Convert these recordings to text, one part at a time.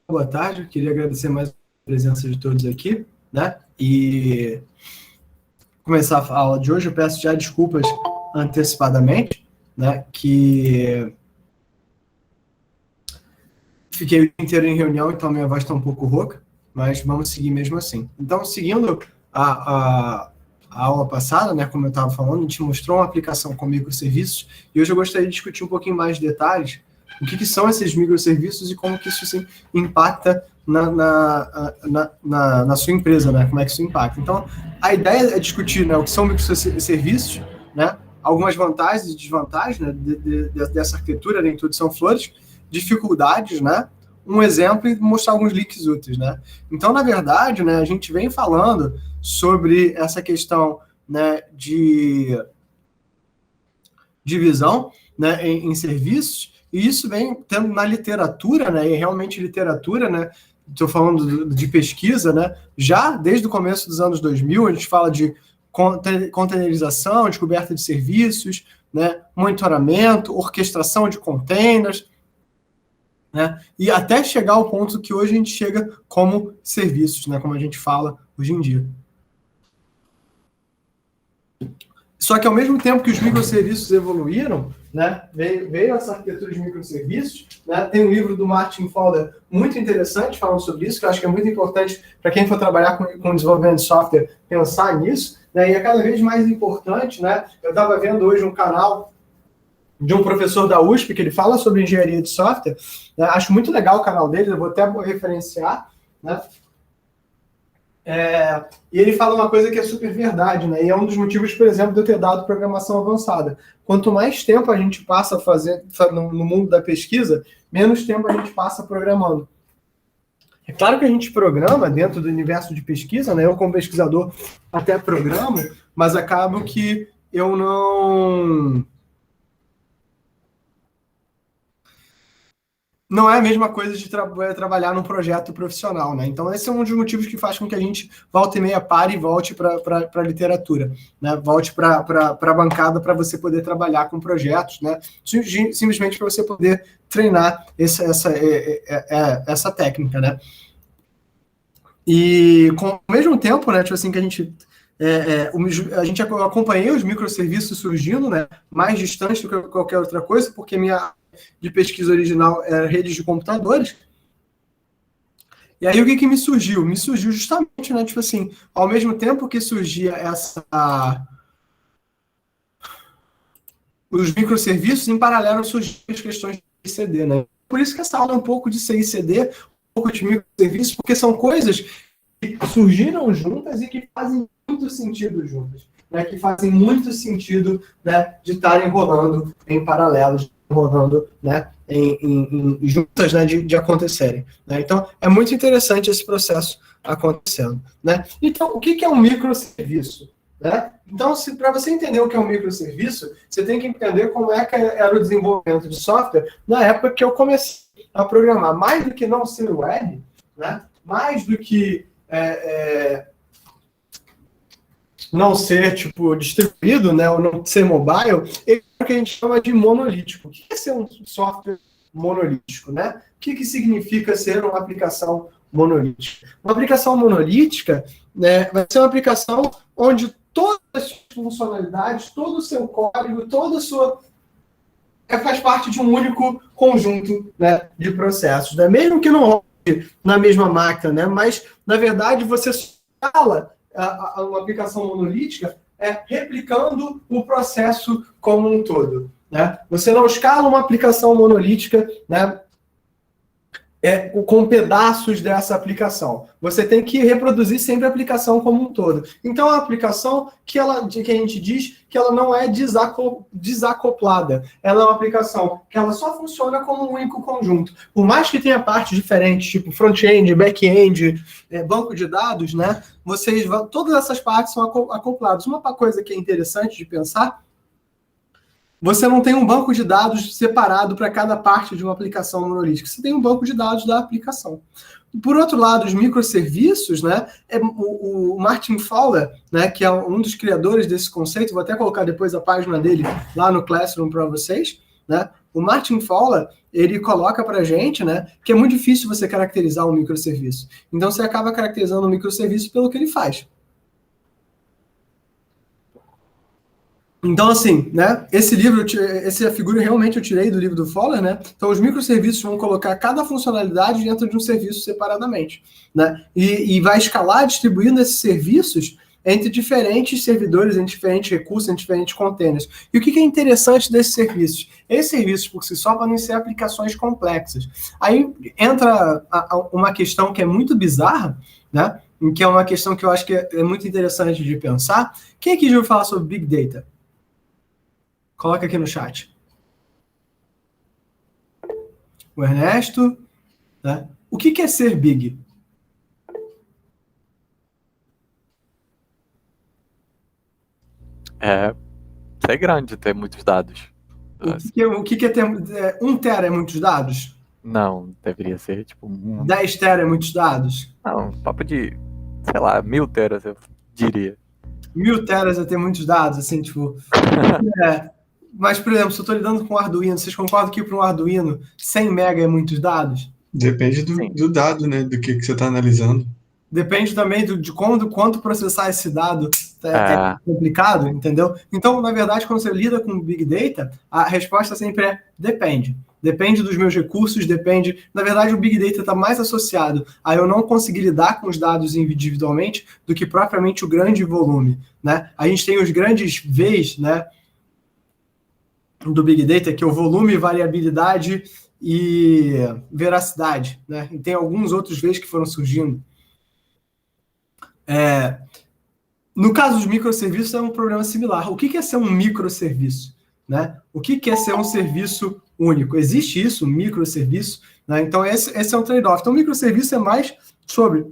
Boa tarde, eu queria agradecer mais a presença de todos aqui, né? E começar a aula de hoje, eu peço já desculpas antecipadamente, né? Que fiquei o dia inteiro em reunião, então minha voz está um pouco rouca, mas vamos seguir mesmo assim. Então, seguindo a aula passada, né? Como eu estava falando, a gente mostrou uma aplicação com microserviços e hoje eu gostaria de discutir um pouquinho mais de detalhes o que são esses microserviços e como que isso assim, impacta na sua empresa, né? Como é que isso impacta. Então, a ideia é discutir, né, o que são microserviços, né? Algumas vantagens e desvantagens, né, dessa arquitetura, nem tudo são flores, dificuldades, né? Um exemplo e mostrar alguns links úteis, né? Então, na verdade, né, a gente vem falando sobre essa questão, né, de divisão, né, em serviços, e isso vem tendo na literatura, né, e realmente literatura, né, estou falando de pesquisa, né, já desde o começo dos anos 2000, a gente fala de containerização, descoberta de serviços, né, monitoramento, orquestração de containers, né, e até chegar ao ponto que hoje a gente chega como serviços, né, como a gente fala hoje em dia. Só que ao mesmo tempo que os microserviços evoluíram, né, veio essa arquitetura de microserviços, né, tem um livro do Martin Fowler muito interessante falando sobre isso, que eu acho que é muito importante para quem for trabalhar com desenvolvimento de software pensar nisso, né, e é cada vez mais importante, né, eu estava vendo hoje um canal de um professor da USP, que ele fala sobre engenharia de software, né, acho muito legal o canal dele, eu vou até referenciar, né, e ele fala uma coisa que é super verdade, né? E é um dos motivos, por exemplo, de eu ter dado programação avançada. Quanto mais tempo a gente passa a fazer no mundo da pesquisa, menos tempo a gente passa programando. É claro que a gente programa dentro do universo de pesquisa, né? Eu, como pesquisador, até programo, mas acabo que eu não é a mesma coisa de trabalhar num projeto profissional, né? Então, esse é um dos motivos que faz com que a gente volte e meia pare e volte para a literatura, né? Volte para a bancada para você poder trabalhar com projetos, né? Simplesmente para você poder treinar essa técnica, né? E, ao mesmo tempo, né, tipo assim, que a gente acompanhei os microserviços surgindo, né, mais distante do que qualquer outra coisa, porque minha de pesquisa original era redes de computadores. E aí o que me surgiu? Me surgiu justamente, né, tipo assim, ao mesmo tempo que surgia os microserviços, em paralelo surgiam as questões de CICD, né? Por isso que essa aula é um pouco de CICD, um pouco de microserviços, porque são coisas que surgiram juntas e que fazem muito sentido juntas, né? Que fazem muito sentido, né, de estarem rolando em paralelo, rolando, né, juntas, né, de acontecerem, né? Então, é muito interessante esse processo acontecendo, né? Então, o que é um microserviço? Né? Então, para você entender o que é um microserviço, você tem que entender como é que era o desenvolvimento de software na época que eu comecei a programar. Mais do que não ser web, né? Mais do que não ser tipo distribuído, né, ou não ser mobile, é o que a gente chama de monolítico. O que é ser um software monolítico, né? O que significa ser uma aplicação monolítica? Uma aplicação monolítica, né, vai ser uma aplicação onde todas as funcionalidades, todo o seu código, toda a sua faz parte de um único conjunto, né, de processos, né? Mesmo que não rode na mesma máquina, né? Mas na verdade você escala uma aplicação monolítica replicando o processo como um todo, né? Você não escala uma aplicação monolítica, né, com pedaços dessa aplicação. Você tem que reproduzir sempre a aplicação como um todo. Então, a aplicação que a gente diz que ela não é desacoplada. Ela é uma aplicação que ela só funciona como um único conjunto. Por mais que tenha partes diferentes, tipo front-end, back-end, banco de dados, né? Todas essas partes são acopladas. Uma coisa que é interessante de pensar, você não tem um banco de dados separado para cada parte de uma aplicação monolítica. Você tem um banco de dados da aplicação. Por outro lado, os microserviços, né, o Martin Fowler, né, que é um dos criadores desse conceito, vou até colocar depois a página dele lá no Classroom para vocês, né? O Martin Fowler, ele coloca para a gente, né, que é muito difícil você caracterizar um microserviço. Então, você acaba caracterizando um microserviço pelo que ele faz. Então, assim, né, essa figura realmente eu tirei do livro do Fowler, né? Então, os microserviços vão colocar cada funcionalidade dentro de um serviço separadamente, né? E vai escalar distribuindo esses serviços entre diferentes servidores, entre diferentes recursos, entre diferentes containers. E o que é interessante desses serviços? Esses serviços, por si só, podem ser aplicações complexas. Aí entra uma questão que é muito bizarra, né? Que é uma questão que eu acho que é muito interessante de pensar. Quem aqui já ouviu falar sobre Big Data? Coloca aqui no chat. O Ernesto. Né? O que é ser big? É grande ter muitos dados. O que é ter 1 tera é muitos dados? Não, deveria ser tipo 10 tera é muitos dados? Não, papo de, sei lá, 1000 teras, eu diria. 1000 teras é ter muitos dados, assim, tipo... Mas, por exemplo, se eu estou lidando com um Arduino, vocês concordam que para um Arduino 100 mega é muitos dados? Depende do dado, né? Do que você está analisando. Depende também de quanto processar esse dado. É complicado, entendeu? Então, na verdade, quando você lida com Big Data, a resposta sempre é depende. Depende dos meus recursos, depende... Na verdade, o Big Data está mais associado a eu não conseguir lidar com os dados individualmente do que propriamente o grande volume, né? A gente tem os grandes Vs, né, do Big Data, que é o volume, variabilidade e veracidade, né? E tem alguns outros Vs que foram surgindo. No caso dos microserviços, é um problema similar. O que é ser um microserviço? Né? O que é ser um serviço único? Existe isso, um microserviço? Né? Então, esse é um trade-off. Então, o microserviço é mais sobre...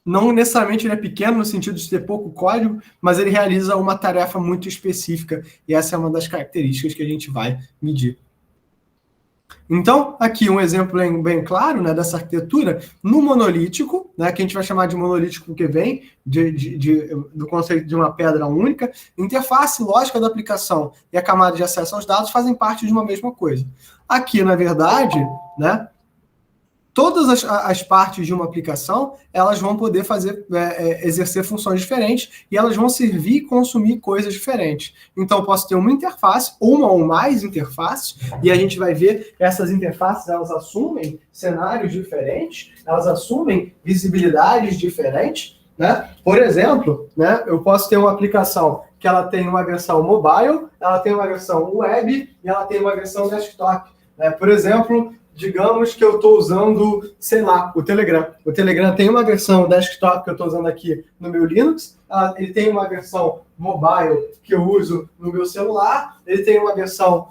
Não necessariamente ele é pequeno no sentido de ter pouco código, mas ele realiza uma tarefa muito específica. E essa é uma das características que a gente vai medir. Então, aqui um exemplo bem claro, né, dessa arquitetura, no monolítico, né, que a gente vai chamar de monolítico porque vem do conceito de uma pedra única, interface lógica da aplicação e a camada de acesso aos dados fazem parte de uma mesma coisa. Aqui, na verdade, né, todas as partes de uma aplicação, elas vão poder exercer funções diferentes e elas vão servir e consumir coisas diferentes. Então, eu posso ter uma interface, uma ou mais interfaces, e a gente vai ver essas interfaces, elas assumem cenários diferentes, elas assumem visibilidades diferentes, né? Por exemplo, né, eu posso ter uma aplicação que ela tem uma versão mobile, ela tem uma versão web e ela tem uma versão desktop. Né? Por exemplo... Digamos que eu estou usando, sei lá, o Telegram. O Telegram tem uma versão desktop que eu estou usando aqui no meu Linux, ele tem uma versão mobile que eu uso no meu celular, ele tem uma versão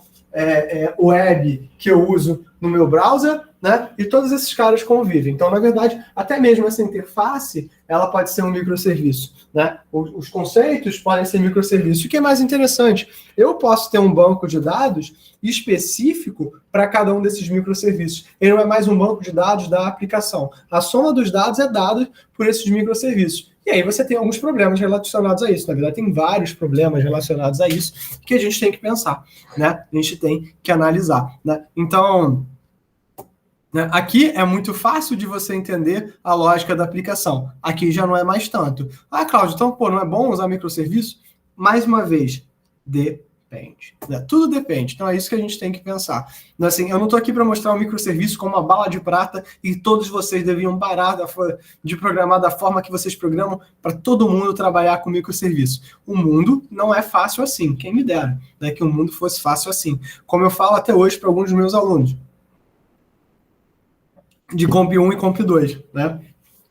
web que eu uso no meu browser, né? E todos esses caras convivem. Então, na verdade, até mesmo essa interface, ela pode ser um microserviço, né? Os conceitos podem ser microserviços. O que é mais interessante? Eu posso ter um banco de dados específico para cada um desses microserviços. Ele não é mais um banco de dados da aplicação. A soma dos dados é dada por esses microserviços. E aí você tem alguns problemas relacionados a isso. Na verdade, tem vários problemas relacionados a isso que a gente tem que pensar, né? A gente tem que analisar, né? Então... Aqui é muito fácil de você entender a lógica da aplicação. Aqui já não é mais tanto. Ah, Cláudio, então, não é bom usar microserviço? Mais uma vez, depende. Tudo depende. Então, é isso que a gente tem que pensar. Assim, eu não estou aqui para mostrar o microserviço como uma bala de prata e todos vocês deviam parar de programar da forma que vocês programam para todo mundo trabalhar com microserviço. O mundo não é fácil assim. Quem me dera, né, que o mundo fosse fácil assim. Como eu falo até hoje para alguns dos meus alunos. De Comp 1 e Comp 2, né?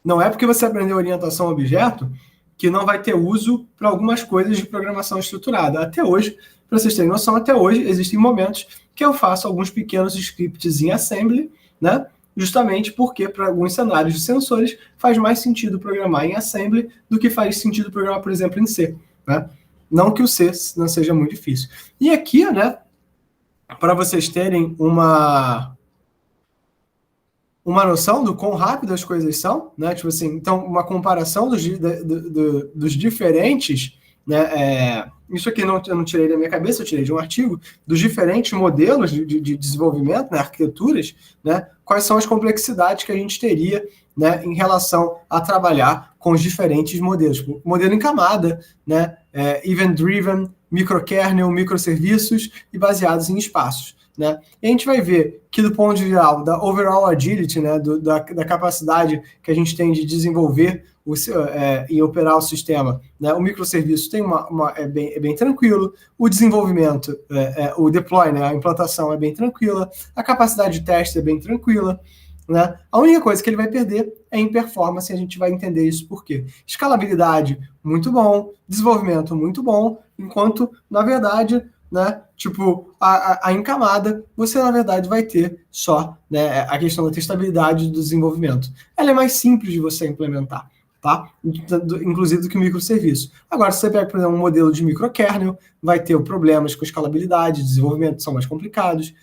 Não é porque você aprendeu orientação a objeto que não vai ter uso para algumas coisas de programação estruturada. Até hoje, para vocês terem noção, até hoje existem momentos que eu faço alguns pequenos scripts em assembly, né? Justamente porque para alguns cenários de sensores faz mais sentido programar em assembly do que faz sentido programar, por exemplo, em C, né? Não que o C não seja muito difícil. E aqui, né, para vocês terem uma noção do quão rápido as coisas são, né? Tipo assim, então, uma comparação dos diferentes, né, isso aqui eu não tirei da minha cabeça, eu tirei de um artigo, dos diferentes modelos de desenvolvimento, né, arquiteturas, né, quais são as complexidades que a gente teria, né, em relação a trabalhar com os diferentes modelos. Tipo, modelo em camada, né, event-driven, microkernel, microserviços e baseados em espaços. Né? E a gente vai ver que do ponto de vista da overall agility, né, da capacidade que a gente tem de desenvolver e operar o sistema, né, o microserviço tem é bem tranquilo, o desenvolvimento, o deploy, né, a implantação é bem tranquila, a capacidade de teste é bem tranquila. Né? A única coisa que ele vai perder é em performance, e a gente vai entender isso por quê. Escalabilidade, muito bom, desenvolvimento, muito bom, enquanto, na verdade, né, tipo, a encamada, você, na verdade, vai ter só, né, a questão da testabilidade do desenvolvimento. Ela é mais simples de você implementar, tá? Inclusive do que o microserviço. Agora, se você pega, por exemplo, um modelo de microkernel, vai ter problemas com escalabilidade, desenvolvimento são mais complicados.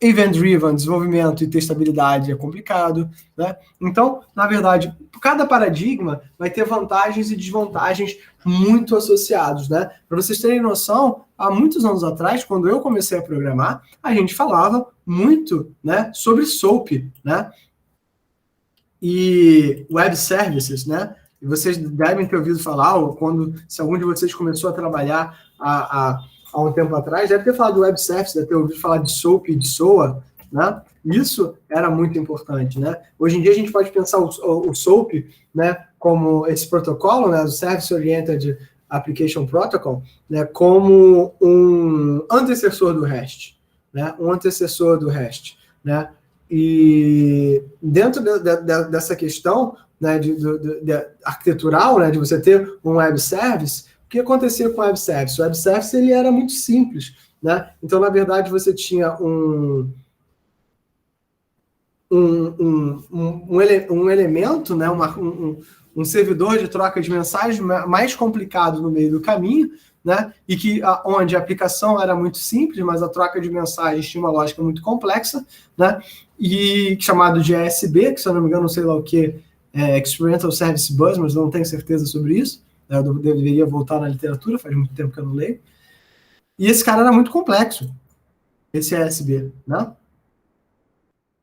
Event-driven, desenvolvimento e testabilidade é complicado, né? Então, na verdade, cada paradigma vai ter vantagens e desvantagens muito associados, né? Para vocês terem noção, há muitos anos atrás, quando eu comecei a programar, a gente falava muito, né, sobre SOAP, né? E web services, né? E vocês devem ter ouvido falar, ou se algum de vocês começou a trabalhar há um tempo atrás, deve ter falado de web services, deve ter ouvido falar de SOAP e de SOA, né? Isso era muito importante, né? Hoje em dia a gente pode pensar o SOAP, né, como esse protocolo, né, o Service Oriented Application Protocol, né, como um antecessor do REST, né? Um antecessor do REST, né? E dentro dessa questão, né, de arquitetural, né, de você ter um web service, o que acontecia com o web service? O web service ele era muito simples, né? Então, na verdade, você tinha um elemento, né, um servidor de troca de mensagens mais complicado no meio do caminho, né, e onde a aplicação era muito simples, mas a troca de mensagens tinha uma lógica muito complexa, né, e chamado de ESB, que se eu não me engano, não sei lá o que, Experimental Service Bus, mas não tenho certeza sobre isso, né, eu deveria voltar na literatura, faz muito tempo que eu não leio, e esse cara era muito complexo, esse ESB, né?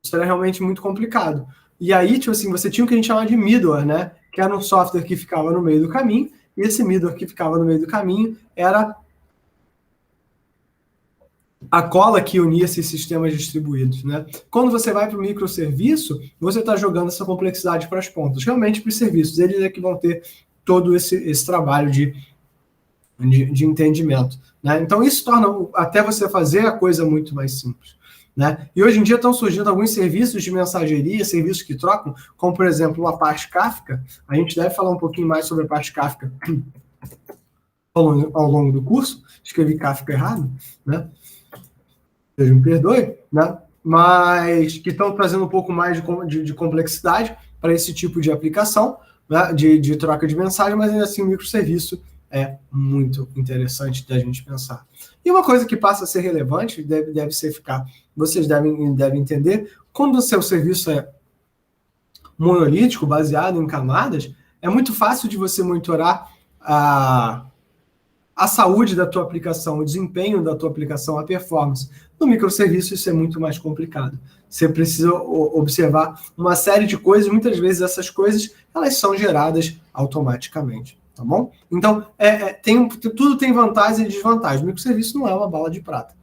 Isso era realmente muito complicado. E aí, tipo assim, você tinha o que a gente chama de middleware, né? Que era um software que ficava no meio do caminho, e esse middleware que ficava no meio do caminho era a cola que unia esses sistemas distribuídos, né? Quando você vai para o microserviço, você está jogando essa complexidade para as pontas. Realmente, para os serviços, eles é que vão ter todo esse trabalho de entendimento, né? Então, isso torna até você fazer a coisa muito mais simples. Né? E hoje em dia estão surgindo alguns serviços de mensageria, serviços que trocam, como, por exemplo, o Apache Kafka. A gente deve falar um pouquinho mais sobre Apache Kafka ao longo do curso. Escrevi Kafka errado, né? Deus me perdoe, né? Mas que estão trazendo um pouco mais de complexidade para esse tipo de aplicação, né? de troca de mensagem, mas ainda assim o microserviço é muito interessante da gente pensar. E uma coisa que passa a ser relevante, deve ser ficar, vocês devem entender, quando o seu serviço é monolítico, baseado em camadas, é muito fácil de você monitorar a saúde da tua aplicação, o desempenho da tua aplicação, a performance. No microserviço isso é muito mais complicado. Você precisa observar uma série de coisas, muitas vezes essas coisas elas são geradas automaticamente. Tá bom? Então, tudo tem vantagem e desvantagem. O microserviço não é uma bala de prata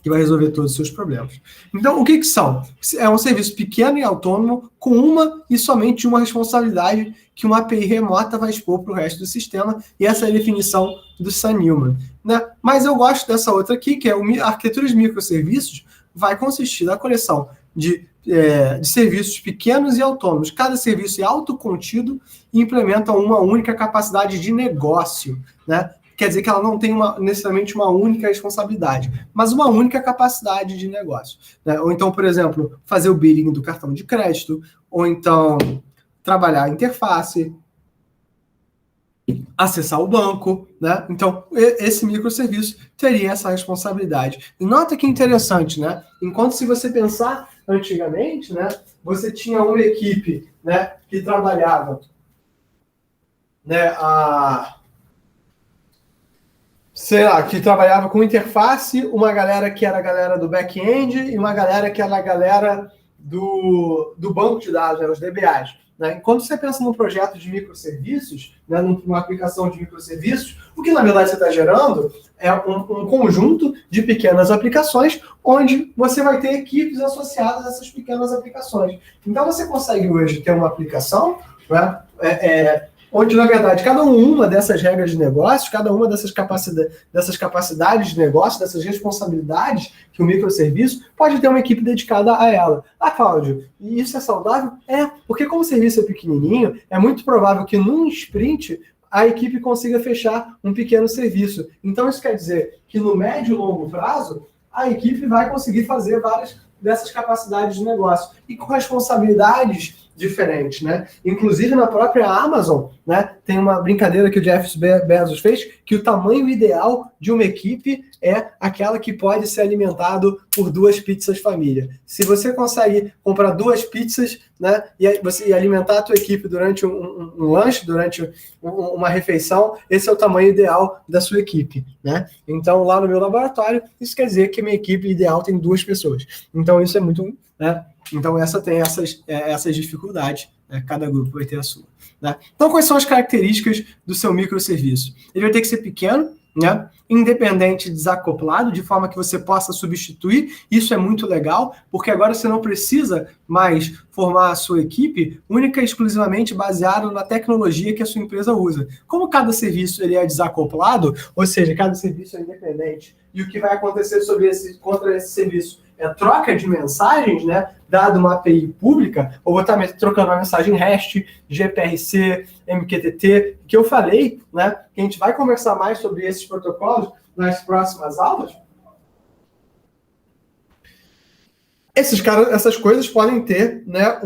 que vai resolver todos os seus problemas. Então, o que são? É um serviço pequeno e autônomo com uma e somente uma responsabilidade que uma API remota vai expor para o resto do sistema, e essa é a definição do Sam Newman. Né? Mas eu gosto dessa outra aqui, que é a arquitetura de microserviços, vai consistir na coleção de serviços pequenos e autônomos. Cada serviço é autocontido e implementa uma única capacidade de negócio, né? Quer dizer que ela não tem necessariamente uma única responsabilidade, mas uma única capacidade de negócio. Né? Ou então, por exemplo, fazer o billing do cartão de crédito, ou então trabalhar a interface, acessar o banco, né? Então, esse microserviço teria essa responsabilidade. E nota que interessante, né? Enquanto se você pensar antigamente, né, você tinha uma equipe, né, que trabalhava, né, sei lá, que trabalhava com interface, uma galera que era a galera do back-end e uma galera que era a galera do banco de dados, né, os DBAs. Né? Quando você pensa num projeto de microserviços, né, numa aplicação de microserviços, o que na verdade você está gerando é um conjunto de pequenas aplicações onde você vai ter equipes associadas a essas pequenas aplicações. Então você consegue hoje ter uma aplicação, né, onde, na verdade, cada uma dessas regras de negócio, cada uma dessas capacidades de negócio, dessas responsabilidades que o microserviço pode ter uma equipe dedicada a ela. Ah, Cláudio, e isso é saudável? Porque como o serviço é pequenininho, é muito provável que num sprint a equipe consiga fechar um pequeno serviço. Então, isso quer dizer que no médio e longo prazo, a equipe vai conseguir fazer várias dessas capacidades de negócio e com responsabilidades diferentes, né? Inclusive na própria Amazon, né, tem uma brincadeira que o Jeff Bezos fez, que o tamanho ideal de uma equipe é aquela que pode ser alimentado por 2 pizzas família. Se você consegue comprar 2 pizzas, né, e alimentar a tua equipe durante um lanche, durante uma refeição, esse é o tamanho ideal da sua equipe, né? Então, lá no meu laboratório, isso quer dizer que a minha equipe ideal tem 2 pessoas. Então, isso é muito, né? Então, essa tem essas dificuldades, né? Cada grupo vai ter a sua. Né? Então, quais são as características do seu microserviço? Ele vai ter que ser pequeno, né? Independente, desacoplado, de forma que você possa substituir. Isso é muito legal, porque agora você não precisa mais formar a sua equipe única e exclusivamente baseado na tecnologia que a sua empresa usa. Como cada serviço ele é desacoplado, ou seja, cada serviço é independente, e o que vai acontecer contra esse serviço é troca de mensagens, né, dado uma API pública, ou vou estar trocando uma mensagem REST, gPRC, MQTT, que eu falei, né, que a gente vai conversar mais sobre esses protocolos nas próximas aulas. Essas coisas podem ter, né,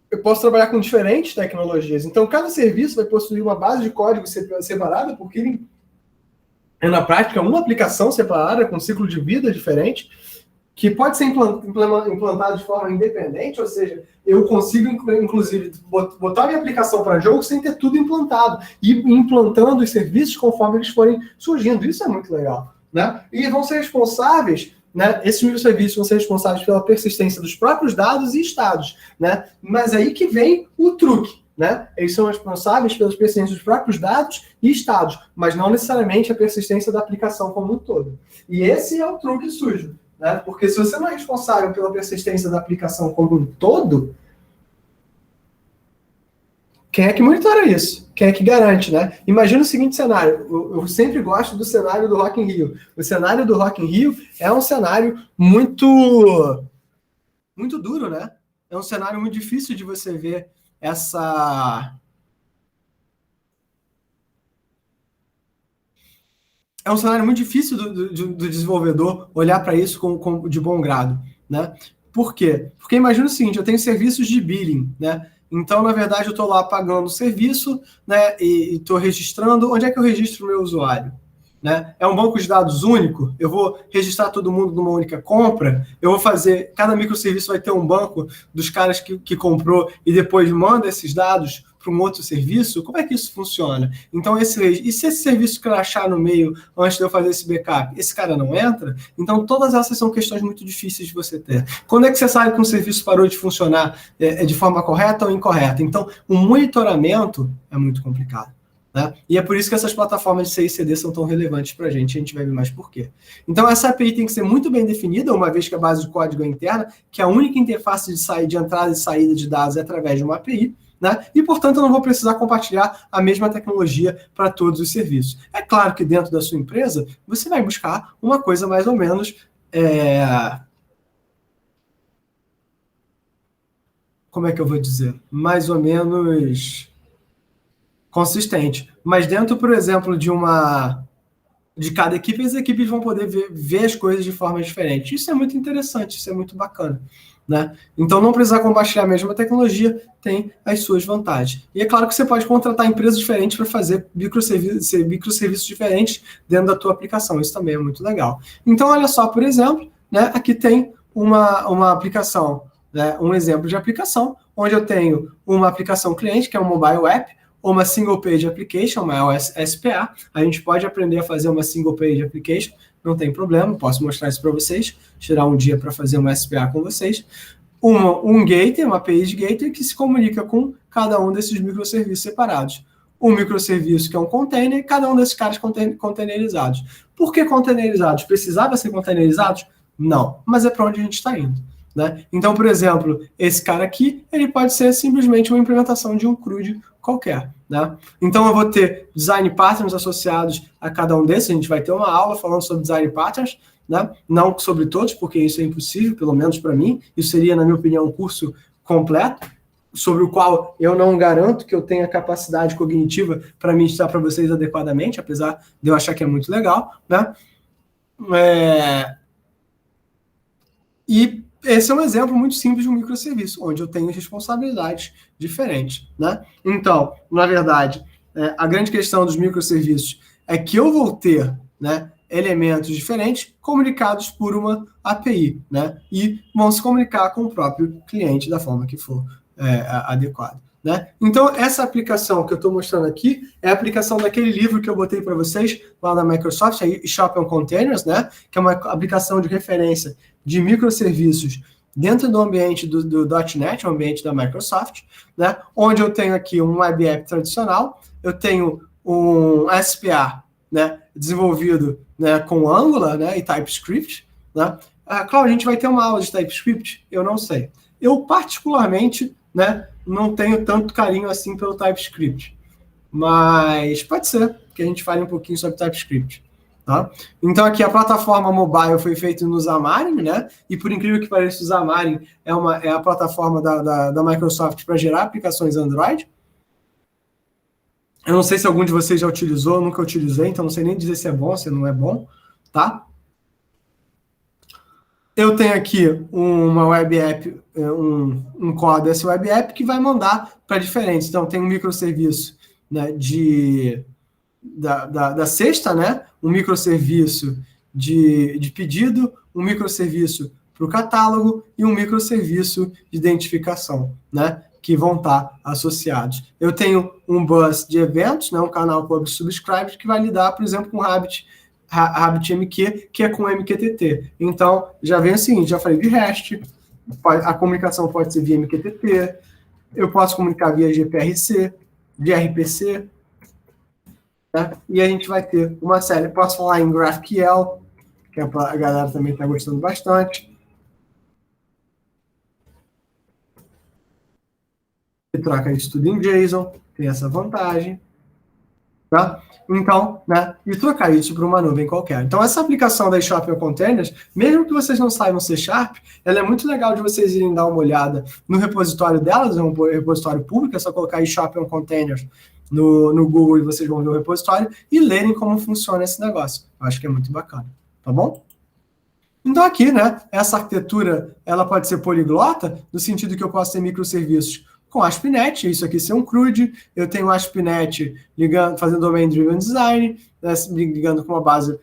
eu posso trabalhar com diferentes tecnologias. Então, cada serviço vai possuir uma base de código separada, porque ele é, na prática, uma aplicação separada, com um ciclo de vida diferente, que pode ser implantado de forma independente, ou seja, eu consigo, inclusive, botar minha aplicação para jogo sem ter tudo implantado, e implantando os serviços conforme eles forem surgindo. Isso é muito legal. Né? E vão ser responsáveis, né? Esses microserviços vão ser responsáveis pela persistência dos próprios dados e estados. Né? Mas aí que vem o truque. Né? Eles são responsáveis pela persistência dos próprios dados e estados, mas não necessariamente a persistência da aplicação como um todo. E esse é o truque sujo. Né? Porque se você não é responsável pela persistência da aplicação como um todo, quem é que monitora isso? Quem é que garante, né? Imagina o seguinte cenário. Eu sempre gosto do cenário do Rock in Rio. O cenário do Rock in Rio é um cenário muito duro, né? É um cenário muito difícil de você ver essa... É um cenário muito difícil do desenvolvedor olhar para isso de bom grado, né? Por quê? Porque imagina o seguinte, eu tenho serviços de billing, né? Então, na verdade, eu estou lá pagando o serviço, né? E estou registrando. Onde é que eu registro o meu usuário? Né? É um banco de dados único? Eu vou registrar todo mundo numa única compra? Eu vou fazer... Cada microserviço vai ter um banco dos caras que comprou e depois manda esses dados para um outro serviço? Como é que isso funciona? Então, e se esse serviço crashar no meio antes de eu fazer esse backup? Esse cara não entra? Então, todas essas são questões muito difíceis de você ter. Quando é que você sabe que um serviço parou de funcionar de forma correta ou incorreta? Então, o monitoramento é muito complicado. Né? E é por isso que essas plataformas de CI/CD são tão relevantes para a gente vai ver mais por quê. Então, essa API tem que ser muito bem definida, uma vez que a base de código é interna, que a única interface de entrada e saída de dados é através de uma API, né? E, portanto, eu não vou precisar compartilhar a mesma tecnologia para todos os serviços. É claro que dentro da sua empresa, você vai buscar uma coisa mais ou menos... Como é que eu vou dizer? Mais ou menos... consistente. Mas dentro, por exemplo, de cada equipe, as equipes vão poder ver as coisas de forma diferente. Isso é muito interessante, isso é muito bacana. Né? Então, não precisar compartilhar a mesma tecnologia tem as suas vantagens. E é claro que você pode contratar empresas diferentes para fazer microserviços diferentes dentro da tua aplicação. Isso também é muito legal. Então, olha só, por exemplo, né, aqui tem uma aplicação, né, um exemplo de aplicação, onde eu tenho uma aplicação cliente, que é um mobile app, ou uma Single Page Application, uma SPA. A gente pode aprender a fazer uma Single Page Application, não tem problema, posso mostrar isso para vocês, tirar um dia para fazer uma SPA com vocês. Um gateway, uma API de gateway que se comunica com cada um desses microserviços separados. Um microserviço que é um container, cada um desses caras containerizados. Por que containerizados? Precisava ser containerizados? Não, mas é para onde a gente está indo. Né? Então, por exemplo, esse cara aqui, ele pode ser simplesmente uma implementação de um CRUD qualquer. Né? Então, eu vou ter design patterns associados a cada um desses. A gente vai ter uma aula falando sobre design patterns, né? Não sobre todos, porque isso é impossível, pelo menos para mim. Isso seria, na minha opinião, um curso completo, sobre o qual eu não garanto que eu tenha capacidade cognitiva para ministrar para vocês adequadamente, apesar de eu achar que é muito legal. Né? E esse é um exemplo muito simples de um microserviço, onde eu tenho responsabilidades diferentes. Né? Então, na verdade, a grande questão dos microserviços é que eu vou ter, né, elementos diferentes comunicados por uma API, né? E vão se comunicar com o próprio cliente da forma que for adequada. Né? Então, essa aplicação que eu estou mostrando aqui é a aplicação daquele livro que eu botei para vocês lá na Microsoft, Shop on Containers, né? Que é uma aplicação de referência de microserviços dentro do ambiente do .NET, o ambiente da Microsoft, né? Onde eu tenho aqui um web app tradicional, eu tenho um SPA, né, desenvolvido, né, com Angular, né, e TypeScript. Né? Claro, a gente vai ter uma aula de TypeScript? Eu não sei. Eu, particularmente, né, não tenho tanto carinho assim pelo TypeScript. Mas pode ser que a gente fale um pouquinho sobre TypeScript. Tá? Então, aqui a plataforma mobile foi feita no Xamarin, né? E por incrível que pareça, o Xamarin é a plataforma da Microsoft para gerar aplicações Android. Eu não sei se algum de vocês já utilizou, eu nunca utilizei, então não sei nem dizer se é bom, se não é bom, tá? Eu tenho aqui uma web app, um core dessa web app que vai mandar para diferentes. Então, tem um microserviço, né, da cesta, né? Um microserviço de pedido, um microserviço para o catálogo e um microserviço de identificação, né? Que vão estar associados. Eu tenho um bus de eventos, né? Um canal Publish Subscribe que vai lidar, por exemplo, com RabbitMQ, que é com MQTT. Então, já vem o seguinte, já falei de REST, a comunicação pode ser via MQTT, eu posso comunicar via gPRC, gRPC, né? E a gente vai ter uma série, posso falar em GraphQL, que a galera também está gostando bastante. E troca isso tudo em JSON, tem essa vantagem. Tá? Então, né, e trocar isso para uma nuvem qualquer. Então, essa aplicação da Shop on Containers, mesmo que vocês não saibam C#, ela é muito legal de vocês irem dar uma olhada no repositório delas, é um repositório público, é só colocar aí Shop on Containers no Google e vocês vão ver o repositório e lerem como funciona esse negócio. Eu acho que é muito bacana, tá bom? Então aqui, né, essa arquitetura, ela pode ser poliglota, no sentido que eu posso ter microserviços com ASP.NET, isso aqui ser um CRUD, eu tenho um ASP.NET fazendo Domain Driven Design, né, ligando com uma base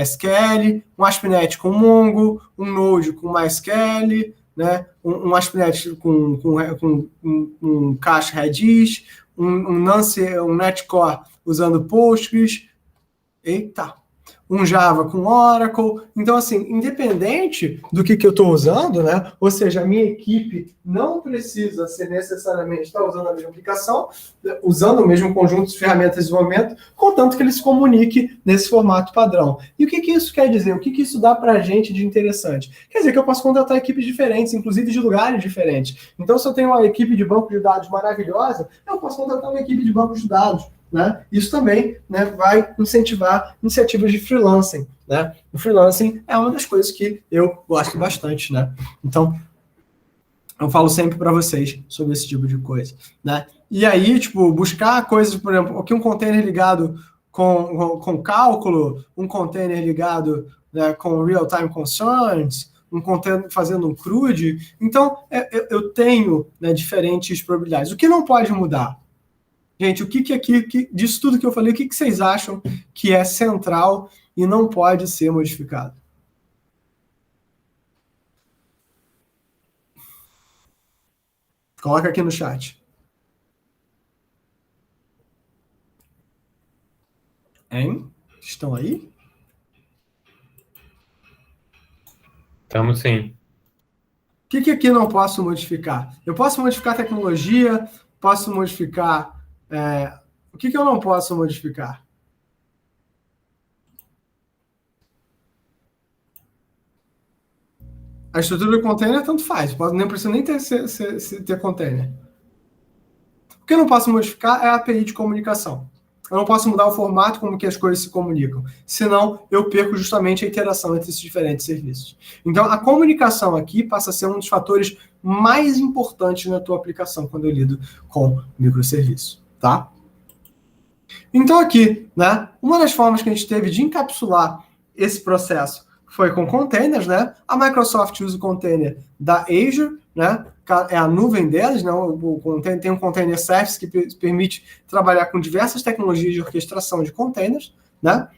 SQL, um ASP.NET com Mongo, um Node com MySQL, né, um ASP.NET com um cache Redis, um NetCore usando Postgres, um Java com Oracle. Então, assim, independente do que eu estou usando, né? Ou seja, a minha equipe não precisa ser necessariamente estar usando a mesma aplicação, usando o mesmo conjunto de ferramentas de desenvolvimento, contanto que ele se comunique nesse formato padrão. E o que isso quer dizer? O que isso dá para a gente de interessante? Quer dizer que eu posso contratar equipes diferentes, inclusive de lugares diferentes. Então, se eu tenho uma equipe de banco de dados maravilhosa, eu posso contratar uma equipe de banco de dados. Né? Isso também, né, vai incentivar iniciativas de freelancing. Né? O freelancing é uma das coisas que eu gosto bastante. Né? Então, eu falo sempre para vocês sobre esse tipo de coisa. Né? E aí, tipo, buscar coisas, por exemplo, aqui um container ligado com cálculo, um container ligado, né, com real-time concerns, um container fazendo um CRUD. Então, eu tenho, né, diferentes probabilidades. O que não pode mudar? Gente, o que aqui, disso tudo que eu falei, o que vocês acham que é central e não pode ser modificado? Coloca aqui no chat. Hein? Estão aí? Estamos sim. O que aqui não posso modificar? Eu posso modificar tecnologia, posso modificar... o que eu não posso modificar? A estrutura do container tanto faz. Nem precisa nem ter container. O que eu não posso modificar é a API de comunicação. Eu não posso mudar o formato como que as coisas se comunicam. Senão, eu perco justamente a interação entre esses diferentes serviços. Então, a comunicação aqui passa a ser um dos fatores mais importantes na tua aplicação quando eu lido com microserviço, tá? Então, aqui, né, uma das formas que a gente teve de encapsular esse processo foi com containers, né? A Microsoft usa o container da Azure, né? É a nuvem deles, né? Tem um container service que permite trabalhar com diversas tecnologias de orquestração de containers, né?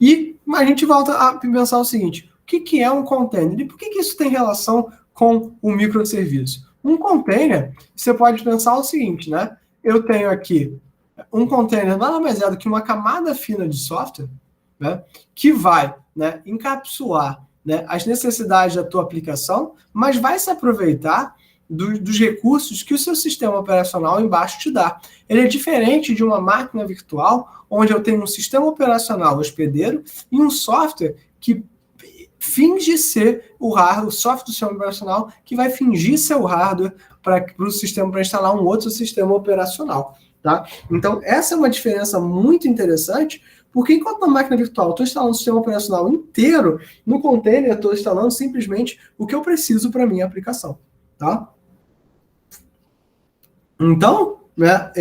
E a gente volta a pensar o seguinte: o que é um container? E por que isso tem relação com o microserviço? Um container, você pode pensar o seguinte, né? Eu tenho aqui um container nada mais é do que uma camada fina de software, né? Que vai, né, encapsular, né, as necessidades da tua aplicação, mas vai se aproveitar dos recursos que o seu sistema operacional embaixo te dá. Ele é diferente de uma máquina virtual, onde eu tenho um sistema operacional hospedeiro e um software que finge ser o hardware, o software do sistema operacional, que vai fingir ser o hardware para o sistema, para instalar um outro sistema operacional. Tá? Então, essa é uma diferença muito interessante, porque enquanto na máquina virtual eu estou instalando o sistema operacional inteiro, no container eu estou instalando simplesmente o que eu preciso para a minha aplicação. Tá? Então, né,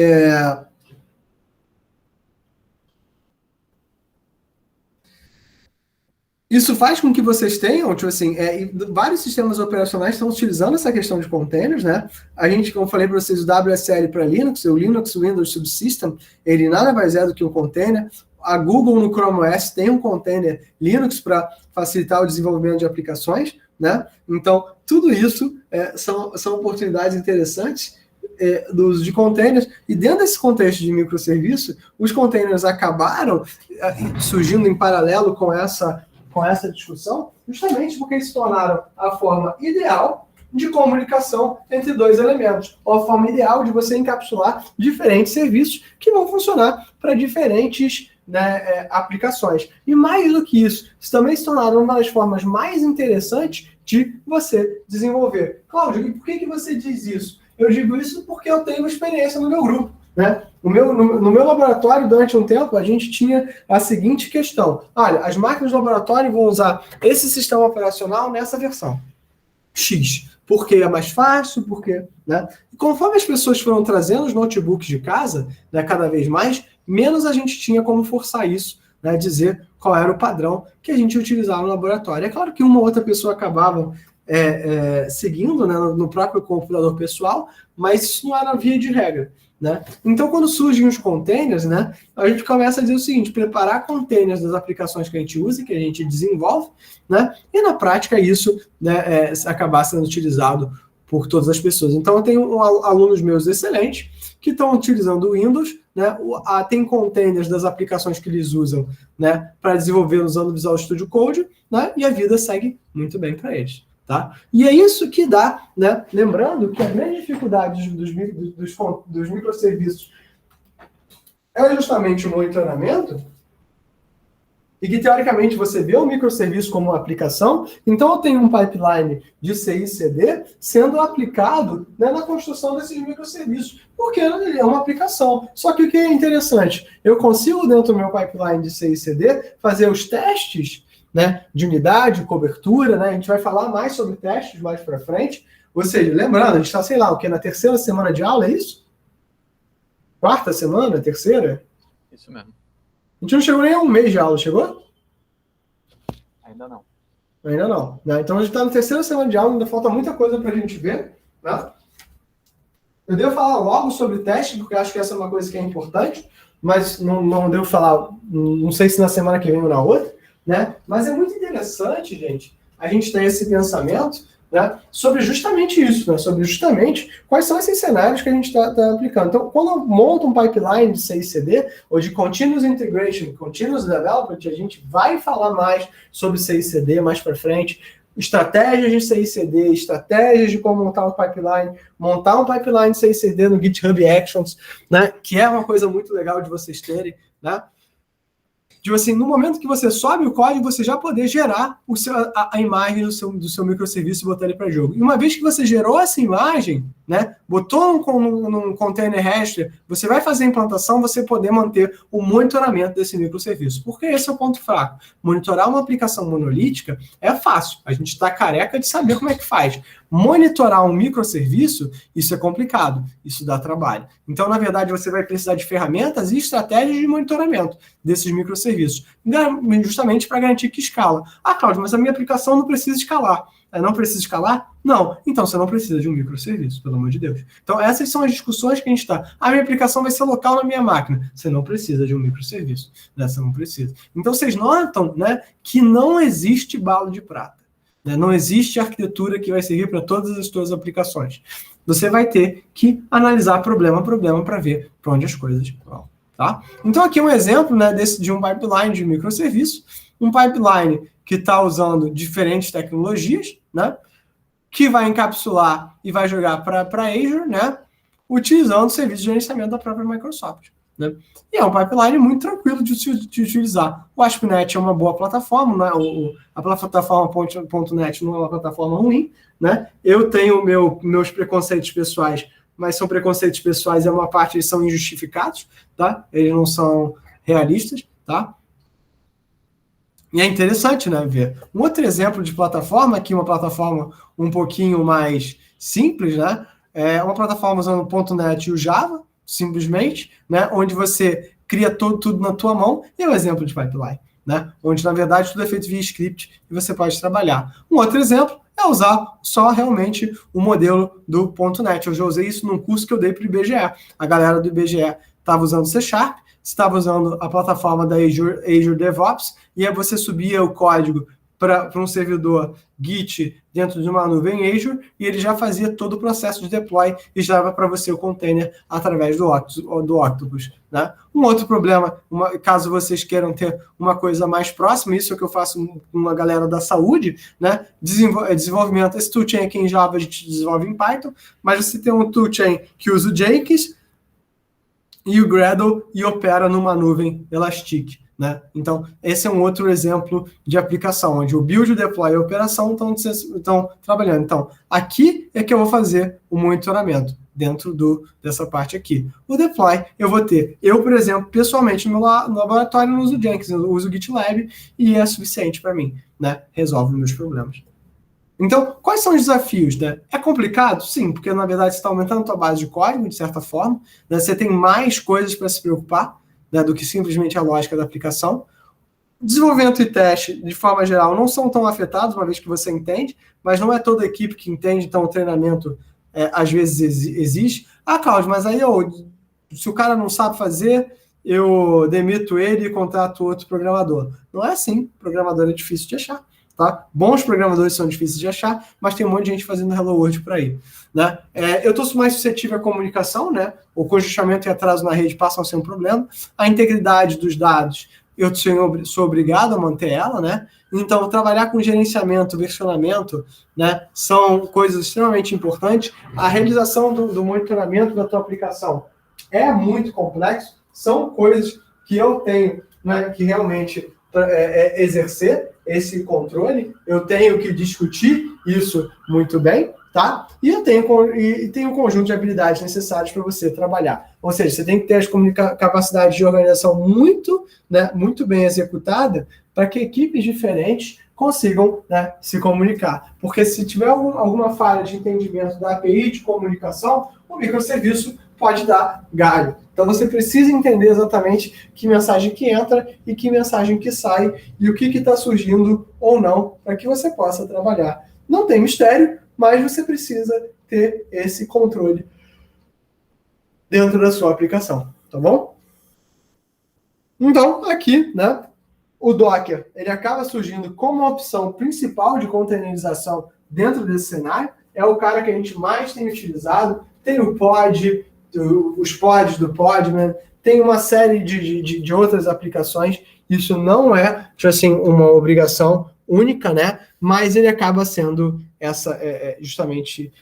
isso faz com que vocês tenham, tipo assim, vários sistemas operacionais estão utilizando essa questão de containers, né? A gente, como eu falei para vocês, o WSL para Linux, o Linux Windows Subsystem, ele nada mais é do que um container. A Google no Chrome OS tem um container Linux para facilitar o desenvolvimento de aplicações, né? Então, tudo isso são oportunidades interessantes do uso de containers, e dentro desse contexto de microserviço, os containers acabaram surgindo em paralelo com essa discussão, justamente porque eles se tornaram a forma ideal de comunicação entre dois elementos, ou a forma ideal de você encapsular diferentes serviços que vão funcionar para diferentes, né, aplicações. E mais do que isso também se tornaram uma das formas mais interessantes de você desenvolver. Cláudio, e por que você diz isso? Eu digo isso porque eu tenho experiência no meu grupo. Né? No meu laboratório, durante um tempo, a gente tinha a seguinte questão: olha, as máquinas do laboratório vão usar esse sistema operacional nessa versão X, porque é mais fácil, porque, né? E conforme as pessoas foram trazendo os notebooks de casa, né, cada vez mais, menos a gente tinha como forçar isso, né, dizer qual era o padrão que a gente utilizava no laboratório. É claro que uma ou outra pessoa acabava seguindo, né, no próprio computador pessoal, mas isso não era via de regra. Né? Então, quando surgem os containers, né, a gente começa a dizer o seguinte: preparar containers das aplicações que a gente usa, que a gente desenvolve, né, e na prática isso, né, acabar sendo utilizado por todas as pessoas. Então, eu tenho alunos meus excelentes que estão utilizando o Windows, né, tem containers das aplicações que eles usam, né, para desenvolver usando o Visual Studio Code, né, e a vida segue muito bem para eles. Tá? E é isso que dá, né? Lembrando que a grande dificuldade dos microserviços é justamente o monitoramento, e que, teoricamente, você vê o microserviço como uma aplicação, então eu tenho um pipeline de CI/CD sendo aplicado, né, na construção desses microserviços, porque ele é uma aplicação. Só que o que é interessante, eu consigo, dentro do meu pipeline de CI/CD, fazer os testes, né, de unidade, cobertura, né? A gente vai falar mais sobre testes mais para frente. Ou seja, lembrando, a gente está, sei lá, o que, na terceira semana de aula, é isso? Quarta semana, terceira? Isso mesmo. A gente não chegou nem a um mês de aula, chegou? Ainda não. Ainda não. Né? Então a gente está na terceira semana de aula, ainda falta muita coisa para a gente ver. Né? Eu devo falar logo sobre teste, porque eu acho que essa é uma coisa que é importante, mas não devo falar, não sei se na semana que vem ou na outra. Né? Mas é muito interessante, gente, a gente ter esse pensamento, né, sobre justamente isso, né, sobre justamente quais são esses cenários que a gente está aplicando. Então, quando eu monto um pipeline de CI/CD, ou de Continuous Integration, Continuous Development, a gente vai falar mais sobre CI/CD mais para frente, estratégias de CI/CD, estratégias de como montar um pipeline de CI/CD no GitHub Actions, né, que é uma coisa muito legal de vocês terem, né, de assim, no momento que você sobe o código, você já poder gerar a imagem do seu microserviço e botar ele para jogo. E uma vez que você gerou essa imagem, né, botou num container raster, você vai fazer a implantação, você poder manter o monitoramento desse microserviço. Porque esse é o ponto fraco. Monitorar uma aplicação monolítica é fácil. A gente está careca de saber como é que faz. Monitorar um microserviço, isso é complicado. Isso dá trabalho. Então, na verdade, você vai precisar de ferramentas e estratégias de monitoramento desses microserviços, justamente para garantir que escala. Ah, Cláudio, mas a minha aplicação não precisa escalar. Não precisa escalar? Não. Então você não precisa de um microserviço, pelo amor de Deus. Então essas são as discussões que a gente está. A minha aplicação vai ser local na minha máquina. Você não precisa de um microserviço. Né? Você não precisa. Então vocês notam, né, que não existe bala de prata. Né? Não existe arquitetura que vai servir para todas as suas aplicações. Você vai ter que analisar problema a problema para ver para onde as coisas vão. Tá? Então aqui um exemplo, né, de um pipeline de microserviço. Um pipeline que está usando diferentes tecnologias, né, que vai encapsular e vai jogar para Azure, né, utilizando o serviço de gerenciamento da própria Microsoft. Né? E é um pipeline muito tranquilo de utilizar. O ASP.NET é uma boa plataforma, né? A plataforma .NET não é uma plataforma ruim. Né? Eu tenho meus preconceitos pessoais, mas são preconceitos pessoais, é uma parte, eles são injustificados, tá? Eles não são realistas, tá? E é interessante, né, ver. Um outro exemplo de plataforma, aqui uma plataforma um pouquinho mais simples, né, é uma plataforma usando o .NET e o Java, simplesmente, né, onde você cria tudo na tua mão, e é um exemplo de pipeline, né, onde, na verdade, tudo é feito via script e você pode trabalhar. Um outro exemplo é usar só realmente o modelo do .NET. Eu já usei isso num curso que eu dei para o IBGE. A galera do IBGE estava usando C#, estava usando a plataforma da Azure DevOps, e aí você subia o código para um servidor Git dentro de uma nuvem Azure, e ele já fazia todo o processo de deploy e já dava para você o container através do Octopus. Né? Um outro problema, caso vocês queiram ter uma coisa mais próxima, isso é o que eu faço com uma galera da saúde, né? Desenvolvimento, esse toolchain aqui em Java a gente desenvolve em Python, mas você tem um toolchain que usa o Jenkins e o Gradle e opera numa nuvem Elastic. Né? Então, esse é um outro exemplo de aplicação, onde o build, o deploy e a operação estão trabalhando. Então, aqui é que eu vou fazer o monitoramento, dentro dessa parte aqui. O deploy, eu, por exemplo, pessoalmente, no meu laboratório, não uso o Jenkins, eu uso o GitLab e é suficiente para mim, né? Resolve meus problemas. Então, quais são os desafios? Né? É complicado? Sim, porque, na verdade, você está aumentando a sua base de código, de certa forma, né? Você tem mais coisas para se preocupar, né, do que simplesmente a lógica da aplicação. Desenvolvimento e teste, de forma geral, não são tão afetados, uma vez que você entende, mas não é toda a equipe que entende, então o treinamento, às vezes, existe. Ah, Cláudio, mas aí se o cara não sabe fazer, eu demito ele e contrato outro programador. Não é assim, programador é difícil de achar. Tá? Bons programadores são difíceis de achar, mas tem um monte de gente fazendo Hello World por aí. Né? Eu estou mais suscetível à comunicação, né? O congestionamento e atraso na rede passam a ser um problema. A integridade dos dados, eu sou obrigado a manter ela, né? Então, trabalhar com gerenciamento, versionamento, né, são coisas extremamente importantes. A realização do monitoramento da tua aplicação é muito complexo, são coisas que eu tenho, né, que realmente exercer esse controle, eu tenho que discutir isso muito bem, tá? E eu tenho um conjunto de habilidades necessárias para você trabalhar. Ou seja, você tem que ter as capacidades de organização muito, né, muito bem executada para que equipes diferentes consigam, né, se comunicar. Porque se tiver alguma falha de entendimento da API de comunicação, o microserviço pode dar galho. Então você precisa entender exatamente que mensagem que entra e que mensagem que sai e o que está surgindo ou não para que você possa trabalhar. Não tem mistério, mas você precisa ter esse controle dentro da sua aplicação, tá bom? Então, aqui, né, o Docker, ele acaba surgindo como a opção principal de containerização dentro desse cenário, é o cara que a gente mais tem utilizado. Tem o Pod, os pods do Podman, tem uma série de outras aplicações. Isso não é, assim, uma obrigação única, né? Mas ele acaba sendo justamente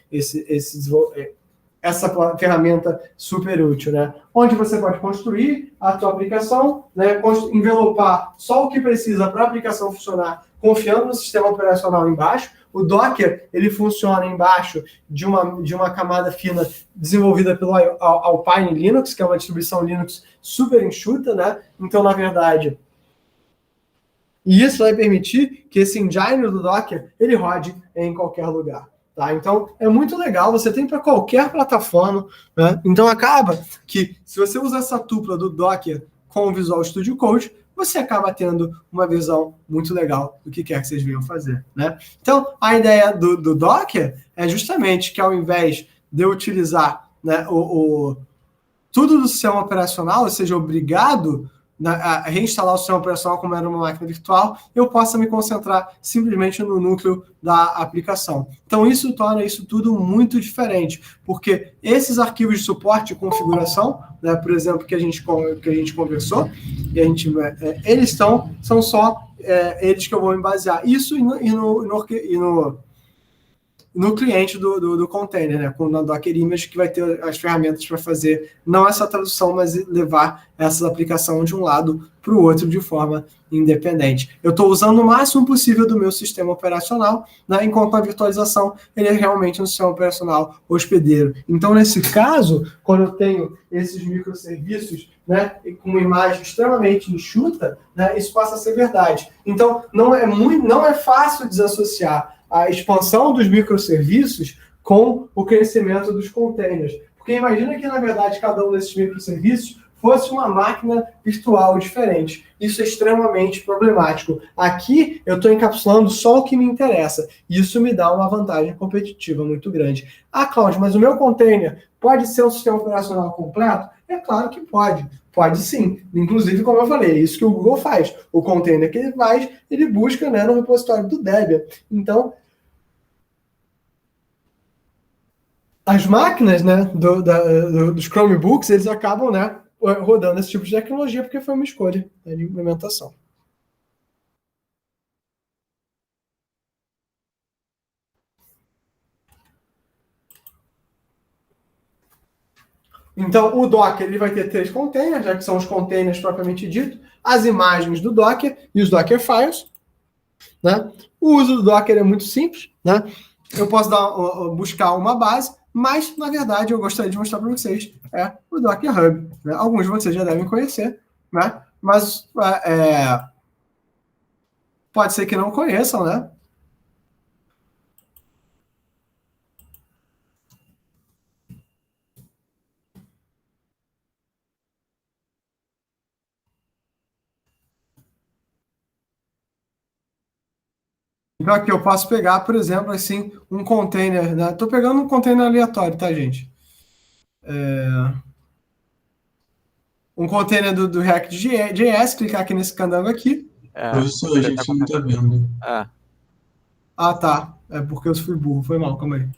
essa ferramenta super útil, né? Onde você pode construir a tua aplicação, né? Envelopar só o que precisa para a aplicação funcionar, confiando no sistema operacional embaixo. O Docker, ele funciona embaixo de uma camada fina desenvolvida pelo Alpine Linux, que é uma distribuição Linux super enxuta, né? Então, na verdade, isso vai permitir que esse engine do Docker, ele rode em qualquer lugar. Tá? Então, é muito legal, você tem para qualquer plataforma, né? Então, acaba que, se você usar essa tupla do Docker com o Visual Studio Code, você acaba tendo uma visão muito legal do que quer que vocês venham fazer, né? Então, a ideia do Docker é justamente que, ao invés de eu utilizar, né, tudo do sistema operacional, eu seja obrigado a reinstalar o sistema operacional como era uma máquina virtual, eu possa me concentrar simplesmente no núcleo da aplicação. Então, isso torna isso tudo muito diferente, porque esses arquivos de suporte e configuração, né, por exemplo, que a gente conversou, e eles são só eles que eu vou me basear. Isso no cliente do container, né, na Docker Image, que vai ter as ferramentas para fazer não essa tradução, mas levar essa aplicação de um lado para o outro de forma independente. Eu estou usando o máximo possível do meu sistema operacional, né, enquanto a virtualização ele é realmente um sistema operacional hospedeiro. Então, nesse caso, quando eu tenho esses microserviços, né, com uma imagem extremamente enxuta, né, isso passa a ser verdade. Então, não é fácil desassociar a expansão dos microserviços com o crescimento dos containers. Porque imagina que, na verdade, cada um desses microserviços fosse uma máquina virtual diferente. Isso é extremamente problemático. Aqui, eu estou encapsulando só o que me interessa. Isso me dá uma vantagem competitiva muito grande. Ah, Cláudio, mas o meu container pode ser um sistema operacional completo? É claro que pode. Pode sim. Inclusive, como eu falei, é isso que o Google faz. O container que ele faz, ele busca, né, no repositório do Debian. Então, as máquinas, né, dos Chromebooks, eles acabam, né, rodando esse tipo de tecnologia porque foi uma escolha, né, de implementação. Então, o Docker ele vai ter 3 containers, já que são os containers propriamente dito, as imagens do Docker e os Docker Files, né? O uso do Docker é muito simples, né? Eu posso buscar uma base, mas, na verdade, eu gostaria de mostrar para vocês o Docker Hub. Né? Alguns de vocês já devem conhecer, né? Mas pode ser que não conheçam, né? Então, aqui eu posso pegar, por exemplo, assim, um container, né? Estou pegando um container aleatório, tá, gente? Um container do React.js, clicar aqui nesse candango aqui. Professor, a gente não tá vendo. Ah, tá. É porque eu fui burro. Foi mal, calma aí.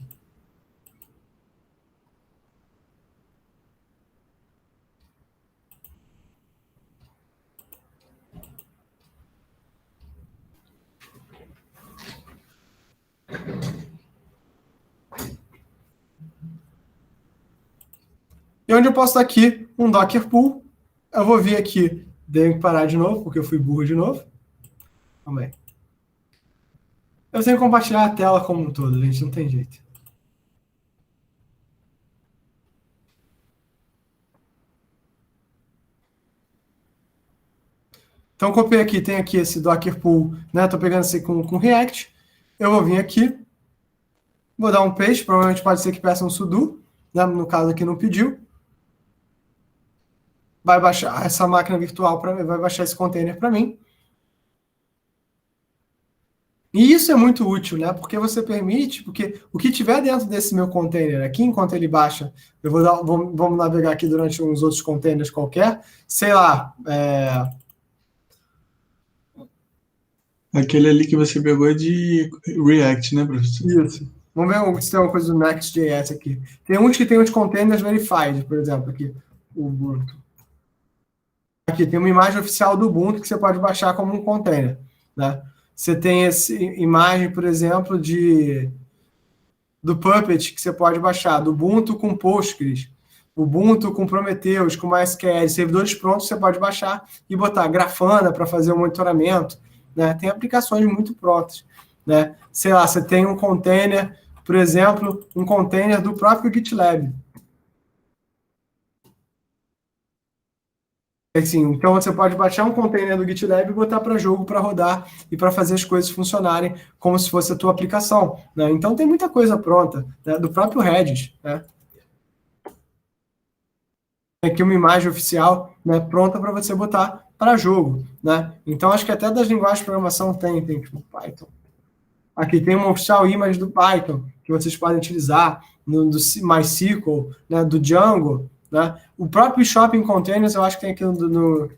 E onde eu posso dar aqui um Docker Pool. Eu vou vir aqui, tenho que parar de novo, porque eu fui burro de novo. Calma aí. Eu tenho que compartilhar a tela como um todo, gente, não tem jeito. Então, copiei aqui, tem aqui esse Docker Pool, né? Estou pegando esse com React. Eu vou vir aqui, vou dar um paste, provavelmente pode ser que peça um sudo, né? No caso aqui não pediu. Vai baixar essa máquina virtual, vai baixar esse container para mim. E isso é muito útil, né? Porque você permite, porque o que tiver dentro desse meu container aqui, enquanto ele baixa, vamos navegar aqui durante uns outros containers qualquer, sei lá, Aquele ali que você pegou é de React, né, professor? Isso. Vamos ver se tem uma coisa do Next.js aqui. Tem uns que tem os containers verified, por exemplo, aqui. O Ubuntu. Aqui tem uma imagem oficial do Ubuntu que você pode baixar como um container, né? Você tem essa imagem, por exemplo, do Puppet que você pode baixar, do Ubuntu com Postgres, Ubuntu com Prometheus, com MySQL, servidores prontos você pode baixar e botar Grafana para fazer o monitoramento, né? Tem aplicações muito prontas, né? Sei lá, você tem um container, por exemplo, um container do próprio GitLab. Assim, então você pode baixar um container do GitLab e botar para jogo, para rodar e para fazer as coisas funcionarem como se fosse a tua aplicação, né? Então tem muita coisa pronta, né? Do próprio Redis, né? Tem aqui uma imagem oficial, né, pronta para você botar para jogo, né? Então acho que até das linguagens de programação tem tipo Python. Aqui tem uma oficial image do Python que vocês podem utilizar do MySQL, né, do Django, né? O próprio Shopping Containers eu acho que tem aqui no do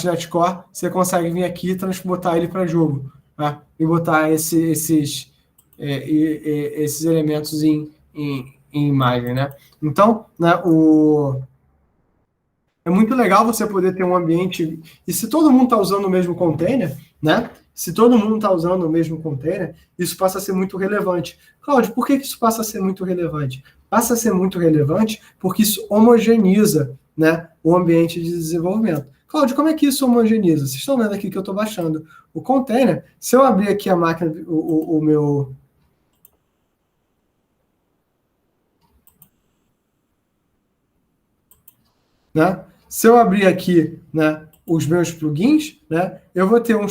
.NET Core, você consegue vir aqui e transportar ele para jogo, né? E botar esses elementos em imagem, né? Então, né, é muito legal você poder ter um ambiente, e se todo mundo está usando o mesmo container, né? Se todo mundo está usando o mesmo container, isso passa a ser muito relevante. Cláudio, por que isso passa a ser muito relevante? Passa a ser muito relevante porque isso homogeneiza, né, o ambiente de desenvolvimento. Cláudio, como é que isso homogeneiza? Vocês estão vendo aqui que eu estou baixando o container. Se eu abrir aqui a máquina, o meu... Né? Se eu abrir aqui, né, os meus plugins, né, eu vou ter um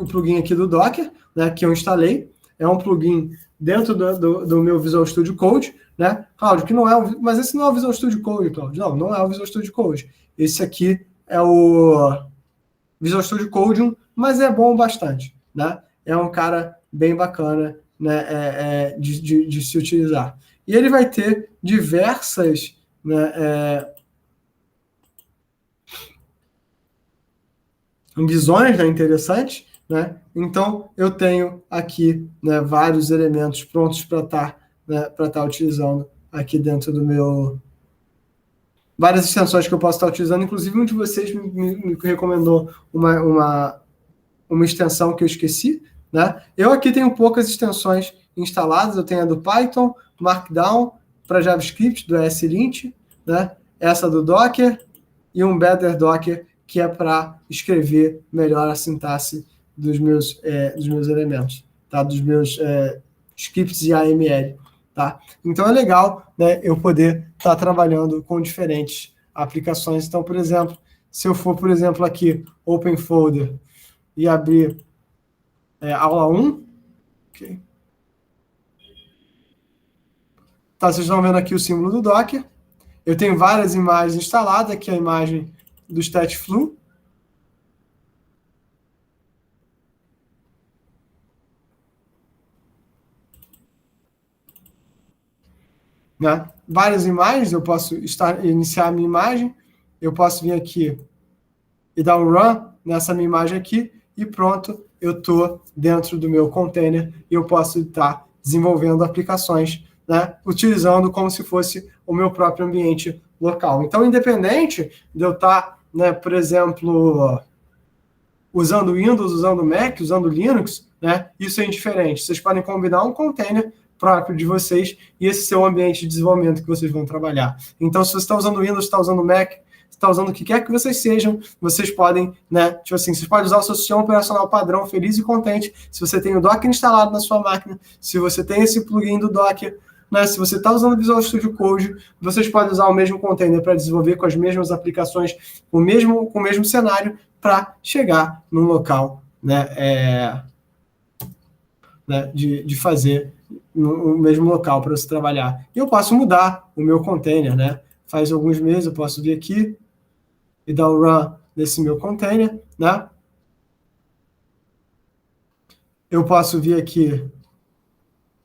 plugin aqui do Docker, né, que eu instalei. É um plugin dentro do meu Visual Studio Code, né? Cláudio, que não é mas esse não é o Visual Studio Code, Cláudio. Não é o Visual Studio Code. Esse aqui é o Visual Studio Code, mas é bom bastante, né? É um cara bem bacana, né, de se utilizar. E ele vai ter diversas, né, visões, né, interessantes, né? Então eu tenho aqui, né, vários elementos prontos para estar utilizando aqui dentro do meu, várias extensões que eu posso estar utilizando. Inclusive um de vocês me recomendou uma extensão que eu esqueci, né? Eu aqui tenho poucas extensões instaladas. Eu tenho a do Python, Markdown para JavaScript do ESLint, né? Essa do Docker e um Better Docker que é para escrever melhor a sintaxe dos meus elementos, tá? Dos meus scripts de AML, tá? Então é legal, né, eu poder estar trabalhando com diferentes aplicações. Então, por exemplo, se eu for, por exemplo, aqui, Open Folder, e abrir aula 1, okay. Tá, vocês estão vendo aqui o símbolo do Docker. Eu tenho várias imagens instaladas, aqui a imagem do Statflow. Né? Várias imagens, eu posso iniciar a minha imagem, eu posso vir aqui e dar um run nessa minha imagem aqui, e pronto, eu estou dentro do meu container e eu posso estar desenvolvendo aplicações, né, utilizando como se fosse o meu próprio ambiente local. Então, independente de eu estar, né, por exemplo, usando Windows, usando Mac, usando Linux, né, isso é indiferente. Vocês podem combinar um container próprio de vocês e esse ser o ambiente de desenvolvimento que vocês vão trabalhar. Então, se você está usando Windows, está usando Mac, está usando o que quer que vocês sejam, vocês podem, né, tipo assim, vocês podem usar o seu sistema operacional padrão, feliz e contente, se você tem o Docker instalado na sua máquina, se você tem esse plugin do Docker, né, se você está usando o Visual Studio Code, vocês podem usar o mesmo container para desenvolver com as mesmas aplicações, com o mesmo cenário, para chegar num local, né, de fazer no mesmo local para você trabalhar. E eu posso mudar o meu container, né? Faz alguns meses eu posso vir aqui e dar um run nesse meu container, né? Eu posso vir aqui,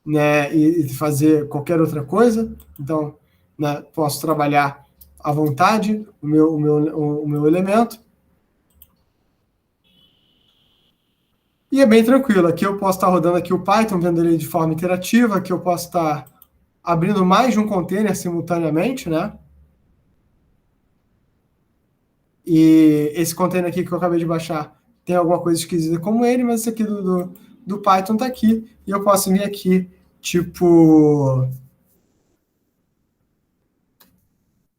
né, e fazer qualquer outra coisa. Então, né, posso trabalhar à vontade o meu elemento. E é bem tranquilo. Aqui eu posso estar rodando aqui o Python, vendo ele de forma interativa. Aqui eu posso estar abrindo mais de um container simultaneamente, né? E esse container aqui que eu acabei de baixar tem alguma coisa esquisita como ele, mas esse aqui do Python está aqui. E eu posso vir aqui, tipo...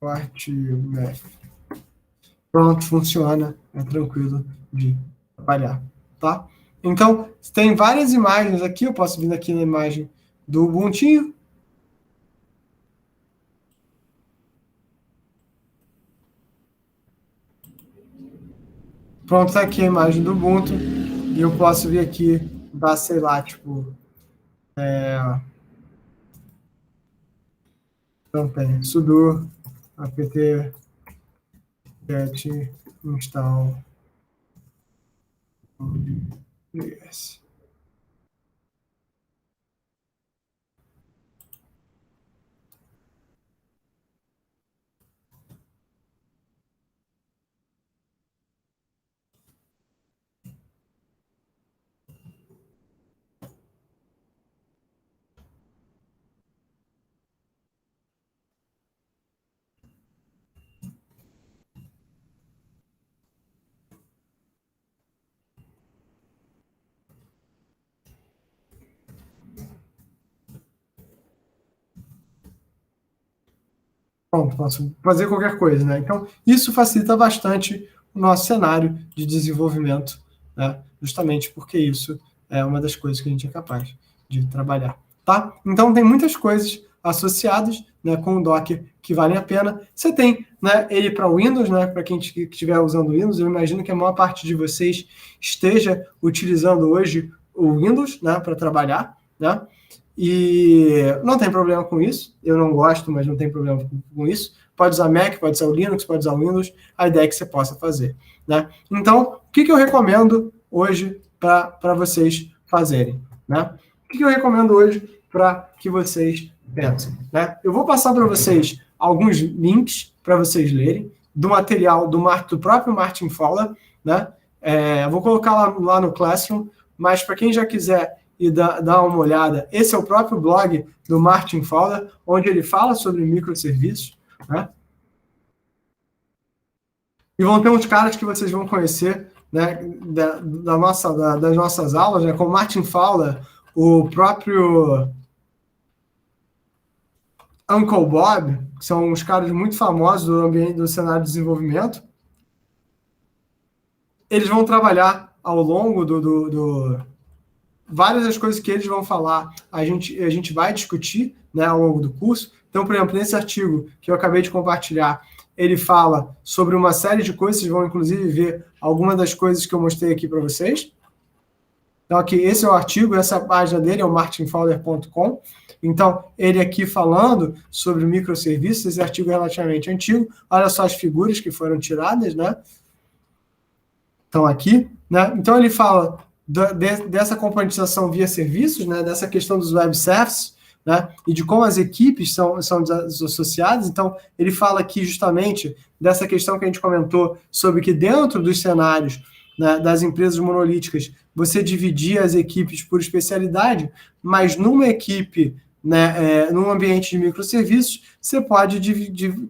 Math. Pronto, funciona. É tranquilo de trabalhar, tá? Então, tem várias imagens aqui. Eu posso vir aqui na imagem do Ubuntu. Pronto, tá aqui a imagem do Ubuntu. E eu posso vir aqui, dar, sei lá, tipo... Também, sudo apt get install yes. Pronto, posso fazer qualquer coisa, né? Então, isso facilita bastante o nosso cenário de desenvolvimento, né? Justamente porque isso é uma das coisas que a gente é capaz de trabalhar, tá? Então, tem muitas coisas associadas, né, com o Docker que valem a pena. Você tem, né, ele para Windows, né? Para quem estiver usando Windows, eu imagino que a maior parte de vocês esteja utilizando hoje o Windows, né, para trabalhar, né? E não tem problema com isso. Eu não gosto, mas não tem problema com isso. Pode usar Mac, pode usar o Linux, pode usar o Windows. A ideia é que você possa fazer, né? Então, o que eu recomendo hoje para vocês fazerem, né? O que eu recomendo hoje para que vocês pensem, né? Eu vou passar para vocês alguns links para vocês lerem do material do próprio Martin Fowler, né? Vou colocar lá no Classroom, mas para quem já quiser e dar uma olhada, esse é o próprio blog do Martin Fowler, onde ele fala sobre microserviços, né? E vão ter uns caras que vocês vão conhecer, né, das nossas aulas, né, como Martin Fowler, o próprio Uncle Bob, que são uns caras muito famosos do ambiente do cenário de desenvolvimento. Eles vão trabalhar ao longo várias das coisas que eles vão falar, a gente vai discutir, né, ao longo do curso. Então, por exemplo, nesse artigo que eu acabei de compartilhar, ele fala sobre uma série de coisas, vocês vão inclusive ver algumas das coisas que eu mostrei aqui para vocês. Então, aqui, esse é o artigo, essa página dele é o martinfowler.com. Então, ele aqui falando sobre microserviços, esse artigo é relativamente antigo. Olha só as figuras que foram tiradas, né? Estão aqui, né? Então, ele fala dessa componentização via serviços, né? Dessa questão dos web services, né? E de como as equipes são desassociadas. Então, ele fala aqui justamente dessa questão que a gente comentou sobre que dentro dos cenários, né, das empresas monolíticas, você dividia as equipes por especialidade, mas numa equipe, né, num ambiente de microserviços, você pode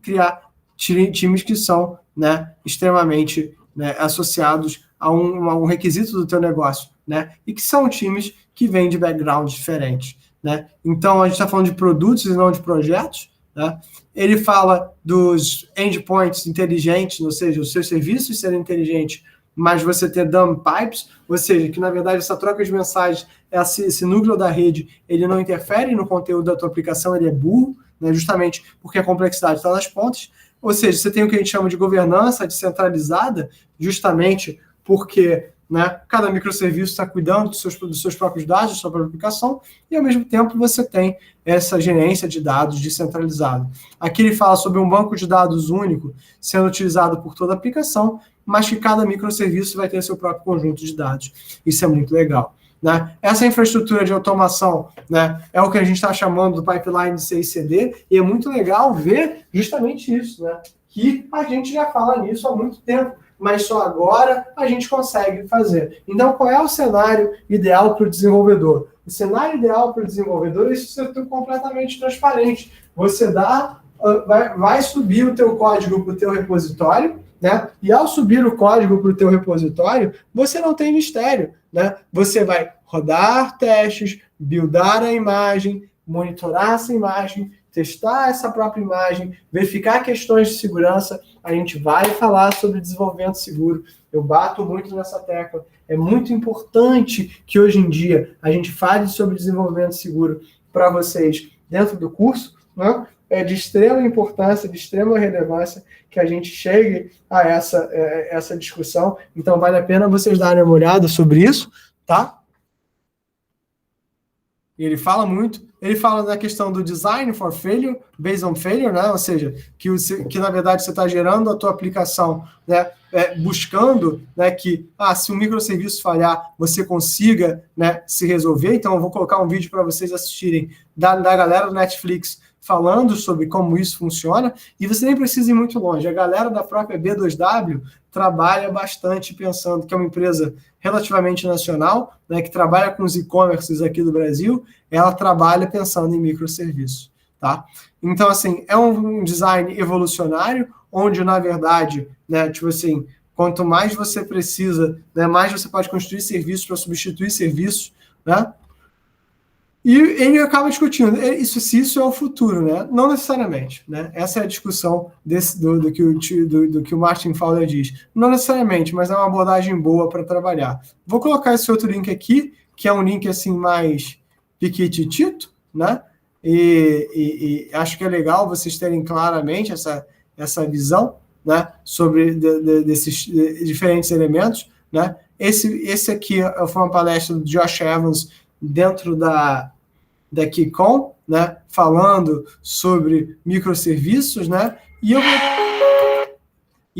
criar times que são, né, extremamente, né, associados a um requisito do teu negócio, né, e que são times que vêm de backgrounds diferentes, né. Então, a gente está falando de produtos e não de projetos, né. Ele fala dos endpoints inteligentes, ou seja, os seus serviços serem inteligentes, mas você ter dumb pipes, ou seja, que na verdade essa troca de mensagens, esse núcleo da rede, ele não interfere no conteúdo da tua aplicação, ele é burro, né, justamente porque a complexidade está nas pontas. Ou seja, você tem o que a gente chama de governança descentralizada, justamente porque, né, cada microserviço está cuidando dos seus próprios dados, da sua própria aplicação, e ao mesmo tempo você tem essa gerência de dados descentralizada. Aqui ele fala sobre um banco de dados único sendo utilizado por toda a aplicação, mas que cada microserviço vai ter seu próprio conjunto de dados. Isso é muito legal, né? Essa infraestrutura de automação, né, é o que a gente está chamando do pipeline de CI/CD, e é muito legal ver justamente isso, né? que a gente já fala nisso há muito tempo, mas só agora a gente consegue fazer. Então, qual é o cenário ideal para o desenvolvedor? O cenário ideal para o desenvolvedor é isso ser completamente transparente. Você vai subir o teu código para o teu repositório, né? E ao subir o código para o teu repositório, você não tem mistério, né? Você vai rodar testes, buildar a imagem, monitorar essa imagem, testar essa própria imagem, verificar questões de segurança. A gente vai falar sobre desenvolvimento seguro. Eu bato muito nessa tecla. É muito importante que hoje em dia a gente fale sobre desenvolvimento seguro para vocês dentro do curso, né? É de extrema importância, de extrema relevância que a gente chegue a essa discussão. Então, vale a pena vocês darem uma olhada sobre isso, tá? Ele fala da questão do design for failure, based on failure, né? Ou seja, que na verdade você está gerando a tua aplicação, né? Buscando, né, que se um microserviço falhar, você consiga, né, se resolver. Então, eu vou colocar um vídeo para vocês assistirem da galera do Netflix falando sobre como isso funciona, e você nem precisa ir muito longe. A galera da própria B2W trabalha bastante pensando que é uma empresa relativamente nacional, né, que trabalha com os e-commerces aqui do Brasil, ela trabalha pensando em microserviços, tá? Então, assim, é um design evolucionário, onde, na verdade, né, tipo assim, quanto mais você precisa, né, mais você pode construir serviços para substituir serviços, né? E ele acaba discutindo se isso é o futuro, né? Não necessariamente, né? Essa é a discussão do que o Martin Fowler diz. Não necessariamente, mas é uma abordagem boa para trabalhar. Vou colocar esse outro link aqui, que é um link assim mais piquititito, né? E acho que é legal vocês terem claramente essa visão, né? Sobre desses diferentes elementos, né? Esse aqui foi uma palestra do Josh Evans dentro da KeyCon, né, falando sobre microserviços, né, e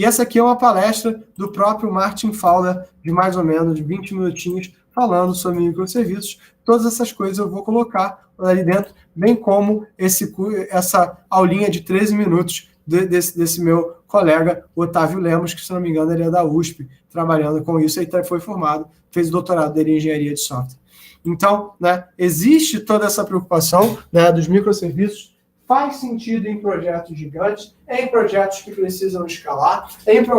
essa aqui é uma palestra do próprio Martin Fowler, de mais ou menos 20 minutinhos, falando sobre microserviços. Todas essas coisas eu vou colocar ali dentro, bem como essa aulinha de 13 minutos desse meu colega, Otávio Lemos, que, se não me engano, ele é da USP, trabalhando com isso, e foi formado, fez o doutorado dele em engenharia de software. Então, né, existe toda essa preocupação, né, dos microserviços, faz sentido em projetos gigantes, em projetos que precisam escalar,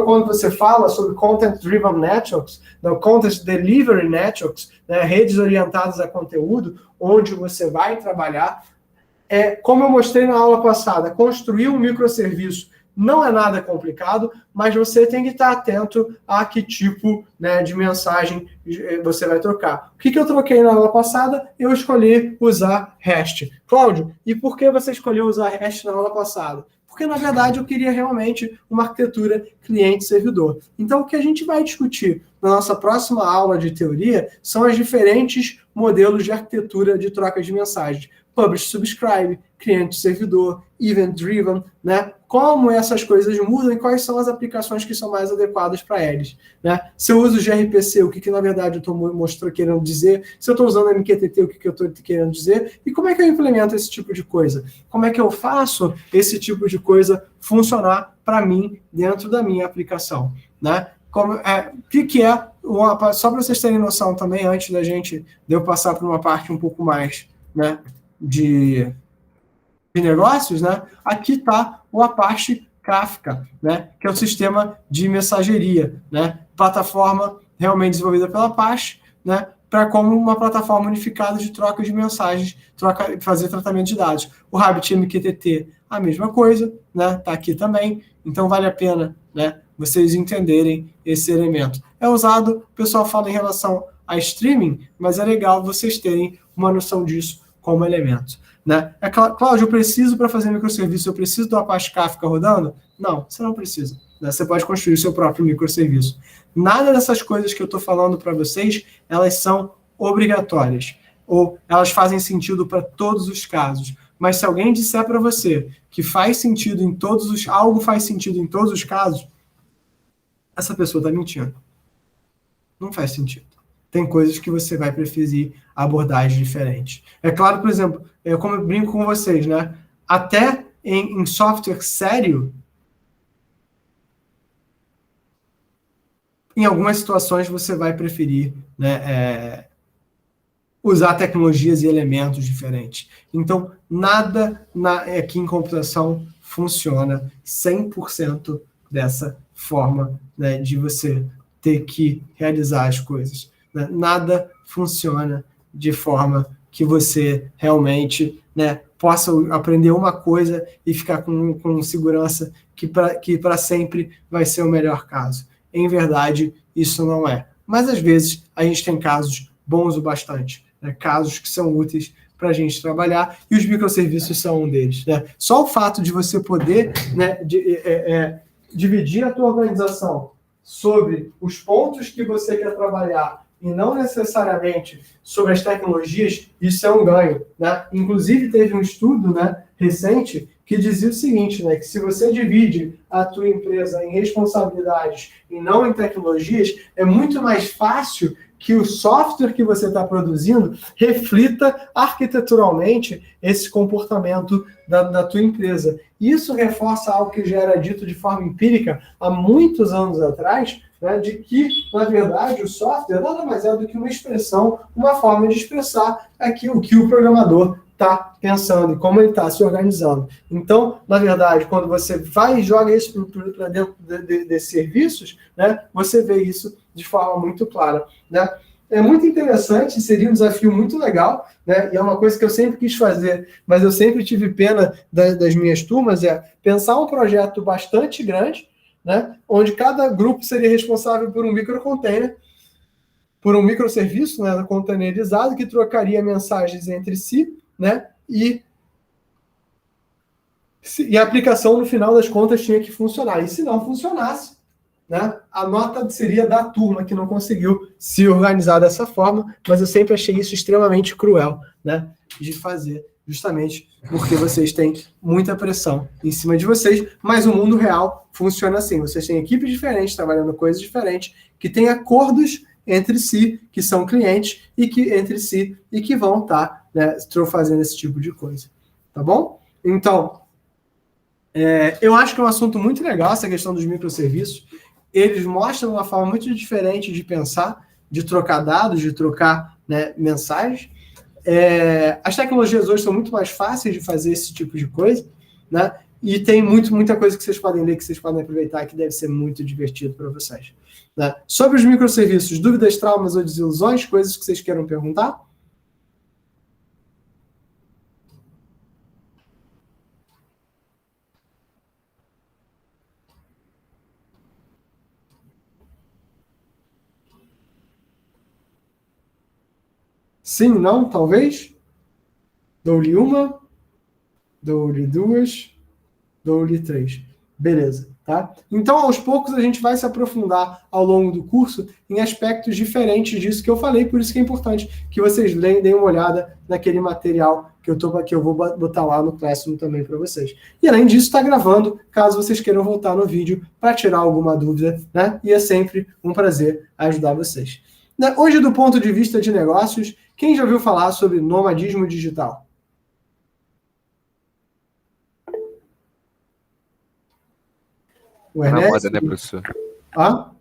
quando você fala sobre Content-Driven Networks, Content Delivery Networks, né, redes orientadas a conteúdo, onde você vai trabalhar. Como eu mostrei na aula passada, construir um microserviço não é nada complicado, mas você tem que estar atento a que tipo, né, de mensagem você vai trocar. O que eu troquei na aula passada? Eu escolhi usar REST. Cláudio, e por que você escolheu usar REST na aula passada? Porque, na verdade, eu queria realmente uma arquitetura cliente-servidor. Então, o que a gente vai discutir na nossa próxima aula de teoria são os diferentes modelos de arquitetura de troca de mensagens. Publish, Subscribe, cliente-servidor, Event-Driven, né? Como essas coisas mudam e quais são as aplicações que são mais adequadas para eles, né? Se eu uso gRPC, o que na verdade eu estou querendo dizer? Se eu estou usando MQTT, o que eu estou querendo dizer? E como é que eu implemento esse tipo de coisa? Como é que eu faço esse tipo de coisa funcionar para mim dentro da minha aplicação, né? Só para vocês terem noção também, antes de eu passar para uma parte um pouco mais, né, de negócios, né? Aqui está o Apache Kafka, né? Que é o sistema de mensageria, né? Plataforma realmente desenvolvida pela Apache, né? Para como uma plataforma unificada de troca de mensagens, fazer tratamento de dados. O RabbitMQTT, a mesma coisa, né? Está aqui também. Então vale a pena, né, vocês entenderem esse elemento. É usado, o pessoal fala em relação a streaming, mas é legal vocês terem uma noção disso como elemento, né? Cláudio, eu preciso para fazer microserviço, eu preciso do Apache Kafka rodando? Não, você não precisa, né? Você pode construir o seu próprio microserviço. Nada dessas coisas que eu estou falando para vocês, elas são obrigatórias, ou elas fazem sentido para todos os casos. Mas se alguém disser para você que faz sentido algo faz sentido em todos os casos, essa pessoa está mentindo. Não faz sentido. Tem coisas que você vai preferir abordagens diferentes. É claro, por exemplo, como eu brinco com vocês, né? Até em software sério, em algumas situações você vai preferir, né, usar tecnologias e elementos diferentes. Então, nada aqui em computação funciona 100% dessa forma, né, de você ter que realizar as coisas, né? Nada funciona de forma que você realmente, né, possa aprender uma coisa e ficar com segurança que para sempre vai ser o melhor caso. Em verdade, isso não é. Mas, às vezes, a gente tem casos bons o bastante, né? Casos que são úteis para a gente trabalhar, e os microserviços são um deles, né? Só o fato de você poder, né, dividir a tua organização sobre os pontos que você quer trabalhar e não necessariamente sobre as tecnologias, isso é um ganho, né? Inclusive, teve um estudo, né, recente que dizia o seguinte, né, que se você divide a tua empresa em responsabilidades e não em tecnologias, é muito mais fácil que o software que você está produzindo reflita arquiteturalmente esse comportamento da tua empresa. Isso reforça algo que já era dito de forma empírica há muitos anos atrás, né, de que, na verdade, o software nada mais é do que uma expressão, uma forma de expressar aquilo que o programador está pensando e como ele está se organizando. Então, na verdade, quando você vai e joga isso para dentro desses serviços, né, você vê isso de forma muito clara, né? É muito interessante, seria um desafio muito legal, né? E é uma coisa que eu sempre quis fazer, mas eu sempre tive pena das minhas turmas, é pensar um projeto bastante grande, né, onde cada grupo seria responsável por um microcontainer, por um microserviço, né, containerizado, que trocaria mensagens entre si, né, e a aplicação, no final das contas, tinha que funcionar. E se não funcionasse, né, a nota seria da turma que não conseguiu se organizar dessa forma, mas eu sempre achei isso extremamente cruel, né, de fazer, justamente porque vocês têm muita pressão em cima de vocês, mas o mundo real funciona assim. Vocês têm equipes diferentes, trabalhando coisas diferentes, que têm acordos entre si, que são clientes, e que entre si, e que vão estar, né, fazendo esse tipo de coisa. Tá bom? Então, eu acho que é um assunto muito legal essa questão dos microserviços. Eles mostram uma forma muito diferente de pensar, de trocar dados, de trocar, né, mensagens. As tecnologias hoje são muito mais fáceis de fazer esse tipo de coisa, né? E tem muita coisa que vocês podem ler, que vocês podem aproveitar, que deve ser muito divertido para vocês, né? Sobre os microserviços, dúvidas, traumas ou desilusões, coisas que vocês queiram perguntar? Sim, não, talvez? Dou-lhe uma, dou-lhe duas, dou-lhe três. Beleza, tá? Então, aos poucos, a gente vai se aprofundar ao longo do curso em aspectos diferentes disso que eu falei, por isso que é importante que vocês deem uma olhada naquele material que eu vou botar lá no Classroom também para vocês. E, além disso, está gravando, caso vocês queiram voltar no vídeo para tirar alguma dúvida, né? E é sempre um prazer ajudar vocês. Hoje, do ponto de vista de negócios, quem já ouviu falar sobre nomadismo digital? Tá na moda, né, professor? Hã?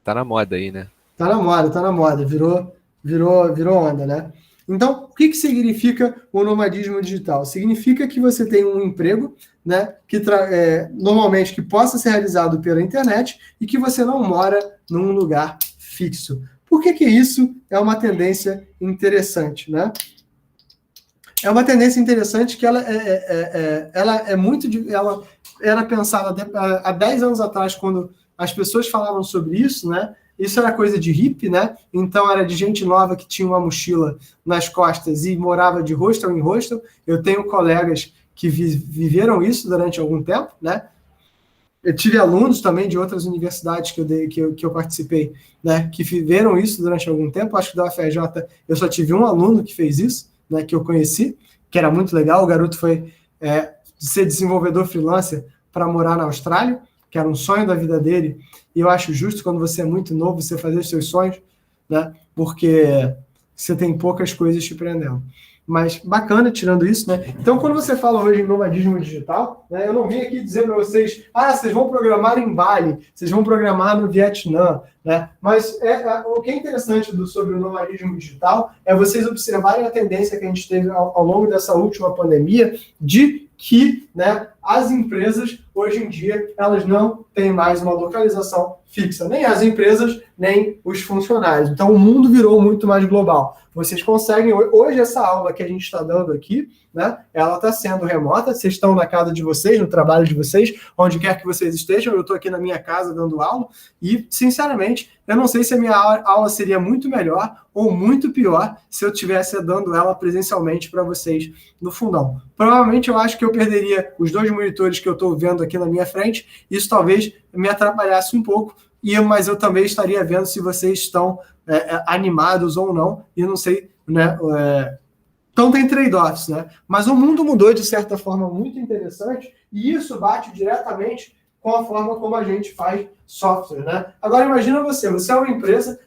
Tá na moda aí, né? Tá na moda. Virou onda, né? Então, o que significa o nomadismo digital? Significa que você tem um emprego, né, que normalmente que possa ser realizado pela internet e que você não mora num lugar fixo. Por que isso é uma tendência interessante, né? É uma tendência interessante que ela era pensada há 10 anos atrás, quando as pessoas falavam sobre isso, né? Isso era coisa de hippie, né? Então era de gente nova que tinha uma mochila nas costas e morava de hostel em hostel. Eu tenho colegas que viveram isso durante algum tempo, né? Eu tive alunos também de outras universidades que eu participei, né, que viveram isso durante algum tempo. Acho que da UFRJ eu só tive um aluno que fez isso, né, que eu conheci, que era muito legal. O garoto foi ser desenvolvedor freelancer para morar na Austrália, que era um sonho da vida dele. E eu acho justo, quando você é muito novo, você fazer os seus sonhos, né, porque você tem poucas coisas te prendendo. Mas bacana, tirando isso, né? Então, quando você fala hoje em nomadismo digital, né, eu não vim aqui dizer para vocês, vocês vão programar em Bali, vocês vão programar no Vietnã, né? Mas o que é interessante sobre o nomadismo digital é vocês observarem a tendência que a gente teve ao longo dessa última pandemia de que, né, as empresas, hoje em dia, elas não têm mais uma localização fixa, nem as empresas, nem os funcionários. Então, o mundo virou muito mais global. Vocês conseguem, hoje essa aula que a gente está dando aqui, né, ela está sendo remota, vocês estão na casa de vocês, no trabalho de vocês, onde quer que vocês estejam, eu estou aqui na minha casa dando aula, e, sinceramente, eu não sei se a minha aula seria muito melhor ou muito pior se eu estivesse dando ela presencialmente para vocês no fundão. Provavelmente eu acho que eu perderia os 2 monitores que eu estou vendo aqui na minha frente, isso talvez me atrapalhasse um pouco, mas eu também estaria vendo se vocês estão animados ou não, e não sei, né? Então tem trade-offs, né? Mas o mundo mudou de certa forma muito interessante, e isso bate diretamente com a forma como a gente faz software, né? Agora imagina você é uma empresa,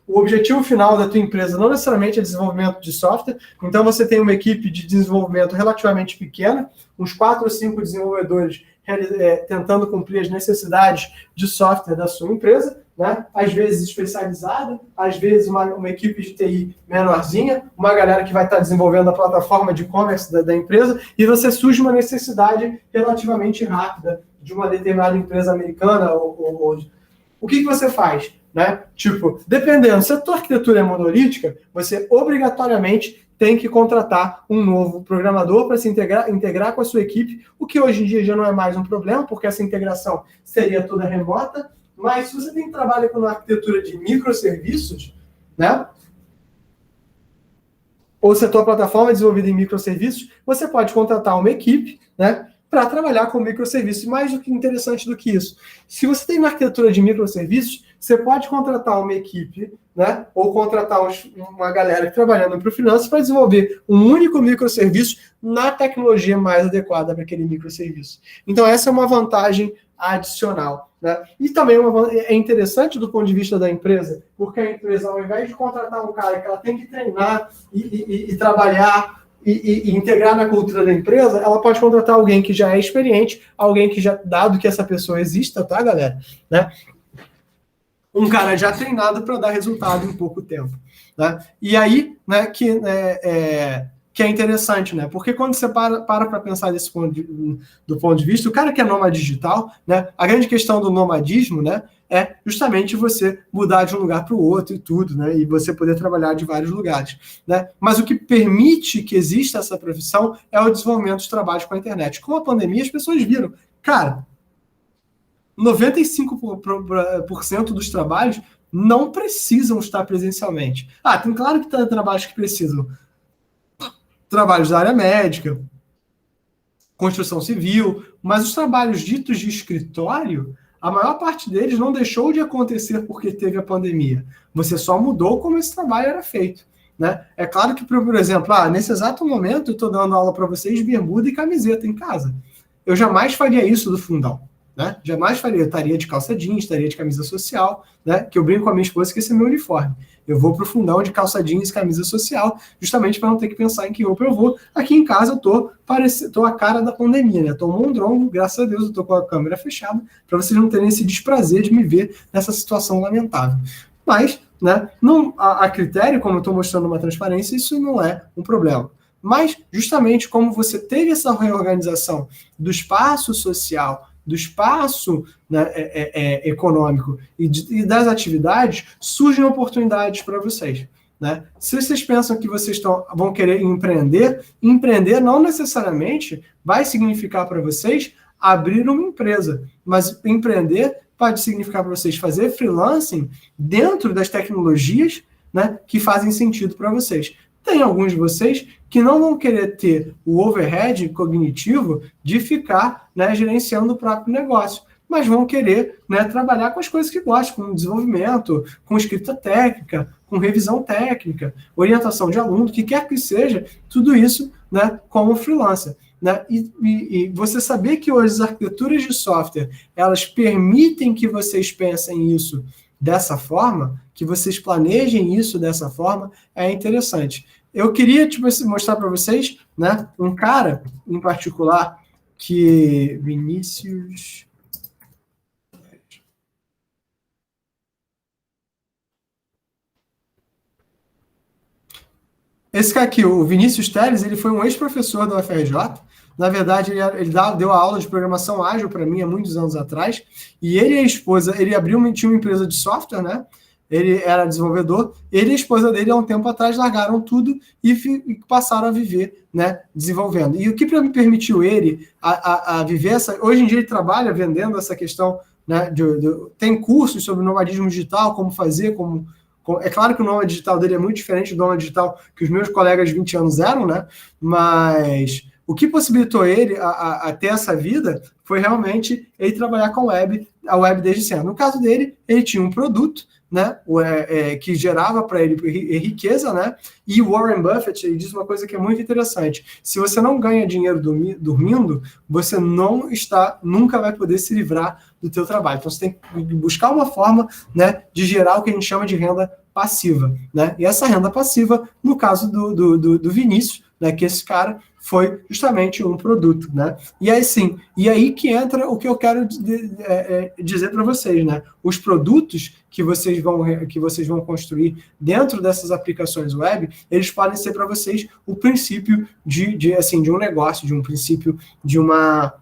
o objetivo final da tua empresa não necessariamente é desenvolvimento de software, então você tem uma equipe de desenvolvimento relativamente pequena, uns 4 ou 5 desenvolvedores tentando cumprir as necessidades de software da sua empresa, né? Às vezes especializada, às vezes uma equipe de TI menorzinha, uma galera que vai estar desenvolvendo a plataforma de e-commerce da empresa, e você surge uma necessidade relativamente rápida de uma determinada empresa americana. O que você faz? Né? Tipo, dependendo, se a tua arquitetura é monolítica, você obrigatoriamente tem que contratar um novo programador para se integrar com a sua equipe, o que hoje em dia já não é mais um problema, porque essa integração seria toda remota. Mas se você trabalha com uma arquitetura de microserviços, né? Ou se a tua plataforma é desenvolvida em microserviços, você pode contratar uma equipe, né, para trabalhar com microserviços. Mais do que interessante do que isso, se você tem uma arquitetura de microserviços, você pode contratar uma equipe, né, ou contratar uma galera trabalhando para o freelance para desenvolver um único microserviço na tecnologia mais adequada para aquele microserviço. Então, essa é uma vantagem adicional, né? E também é interessante do ponto de vista da empresa, porque a empresa, ao invés de contratar um cara que ela tem que treinar e trabalhar e integrar na cultura da empresa, ela pode contratar alguém que já é experiente, alguém que já, dado que essa pessoa exista, tá, galera? Né? Um cara já treinado para dar resultado em pouco tempo, né? E aí, né, que é interessante, né? Porque quando você para pensar do ponto de vista, o cara que é nômade digital, né? A grande questão do nomadismo, né, é justamente você mudar de um lugar para o outro e tudo, né? E você poder trabalhar de vários lugares, né? Mas o que permite que exista essa profissão é o desenvolvimento de trabalhos com a internet. Com a pandemia, as pessoas viram, cara, 95% dos trabalhos não precisam estar presencialmente. Tem claro que tem trabalhos que precisam. Trabalhos da área médica, construção civil, mas os trabalhos ditos de escritório, a maior parte deles não deixou de acontecer porque teve a pandemia. Você só mudou como esse trabalho era feito, né? É claro que, por exemplo, nesse exato momento eu estou dando aula para vocês de bermuda e camiseta em casa. Eu jamais faria isso do fundão, né? Jamais faria. Eu estaria de calça jeans, estaria de camisa social, né? Que eu brinco com a minha esposa que esse é meu uniforme. Eu vou para o fundão de calça jeans e camisa social, justamente para não ter que pensar em que roupa eu vou. Aqui em casa eu tô a cara da pandemia, né? Tô mondrongo, graças a Deus, eu tô com a câmera fechada, para vocês não terem esse desprazer de me ver nessa situação lamentável. Mas, né, a critério, como eu estou mostrando uma transparência, isso não é um problema. Mas, justamente como você teve essa reorganização do espaço social, do espaço, né, econômico e das atividades, surgem oportunidades para vocês, né? Se vocês pensam que vocês vão querer empreender não necessariamente vai significar para vocês abrir uma empresa, mas empreender pode significar para vocês fazer freelancing dentro das tecnologias, né, que fazem sentido para vocês. Tem alguns de vocês que não vão querer ter o overhead cognitivo de ficar, né, gerenciando o próprio negócio, mas vão querer, né, trabalhar com as coisas que gostam, com desenvolvimento, com escrita técnica, com revisão técnica, orientação de aluno, o que quer que seja, tudo isso, né, como freelancer. Né? E você saber que hoje as arquiteturas de software, elas permitem que vocês pensem isso dessa forma, que vocês planejem isso dessa forma, é interessante. eu queria mostrar para vocês, né, um cara em particular que Vinícius. Esse cara aqui, o Vinícius Teles, ele foi um ex-professor da UFRJ. Na verdade, deu a aula de programação ágil para mim há muitos anos atrás. E ele e a esposa, ele tinha uma empresa de software, né? Ele era desenvolvedor. Ele e a esposa dele, há um tempo atrás, largaram tudo e passaram a viver, né, desenvolvendo. E o que me permitiu ele a viver Hoje em dia ele trabalha vendendo essa questão, né? Tem cursos sobre nomadismo digital, como fazer, É claro que o nômade digital dele é muito diferente do nômade digital que os meus colegas de 20 anos eram, né? Mas o que possibilitou ele a ter essa vida foi realmente ele trabalhar com a web desde sempre. No caso dele, ele tinha um produto, né, que gerava para ele riqueza, né? E o Warren Buffett, ele diz uma coisa que é muito interessante: se você não ganha dinheiro dormindo, você nunca vai poder se livrar do teu trabalho. Então você tem que buscar uma forma, né, de gerar o que a gente chama de renda passiva, né? E essa renda passiva, no caso do Vinícius, né, que esse cara foi justamente um produto, né? E aí que entra o que eu quero dizer para vocês, né? Os produtos que vocês vão construir dentro dessas aplicações web, eles podem ser para vocês o princípio de um negócio, de um princípio de uma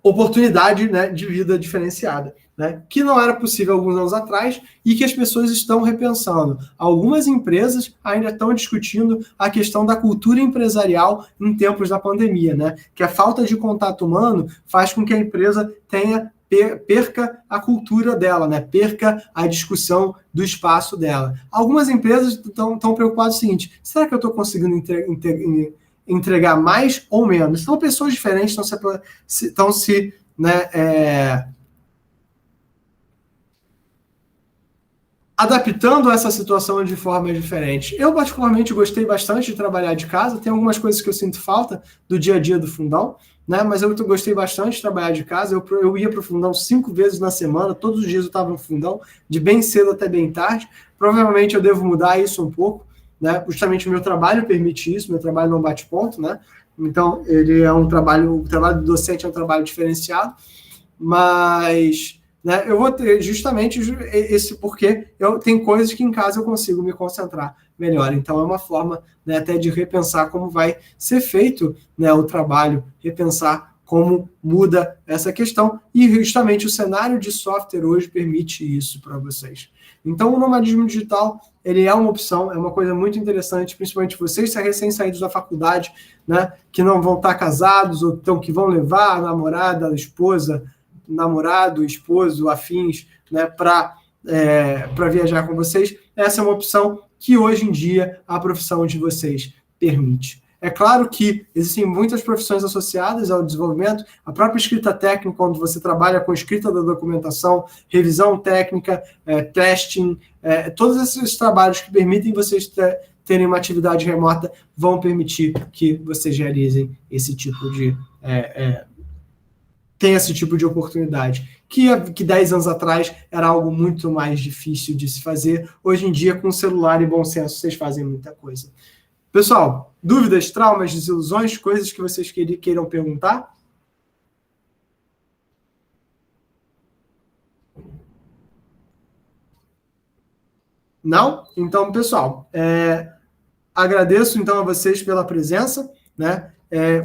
oportunidade, né, de vida diferenciada, né, que não era possível alguns anos atrás e que as pessoas estão repensando. Algumas empresas ainda estão discutindo a questão da cultura empresarial em tempos da pandemia, né, que a falta de contato humano faz com que a empresa perca a cultura dela, né, perca a discussão do espaço dela. Algumas empresas estão preocupadas com o seguinte: será que eu estou conseguindo entregar mais ou menos? São pessoas diferentes, estão se adaptando a essa situação de forma diferente. Eu, particularmente, gostei bastante de trabalhar de casa. Tem algumas coisas que eu sinto falta do dia a dia do Fundão, né? Mas eu gostei bastante de trabalhar de casa. Eu ia para o Fundão 5 vezes na semana, todos os dias eu estava no Fundão, de bem cedo até bem tarde. Provavelmente eu devo mudar isso um pouco, né? Justamente o meu trabalho permite isso, meu trabalho não bate ponto, né? Então, ele é o trabalho do docente é um trabalho diferenciado, mas, né, eu vou ter justamente esse porque tem coisas que em casa eu consigo me concentrar melhor. Então, é uma forma, né, até de repensar como vai ser feito, né, o trabalho, repensar como muda essa questão, e justamente o cenário de software hoje permite isso para vocês. Então, o nomadismo digital, ele é uma opção, é uma coisa muito interessante, principalmente vocês, se recém-saídos da faculdade, né, que não vão estar casados, ou então que vão levar a namorada, a esposa, namorado, esposo, afins, né, para viajar com vocês. Essa é uma opção que hoje em dia a profissão de vocês permite. É claro que existem muitas profissões associadas ao desenvolvimento, a própria escrita técnica, onde você trabalha com a escrita da documentação, revisão técnica, testing, todos esses trabalhos que permitem vocês terem uma atividade remota vão permitir que vocês realizem esse tipo de... tenha esse tipo de oportunidade, que 10 anos atrás era algo muito mais difícil de se fazer. Hoje em dia, com celular e bom senso, vocês fazem muita coisa. Pessoal, dúvidas, traumas, desilusões, coisas que vocês queiram perguntar? Não? Então, pessoal, agradeço então a vocês pela presença, né?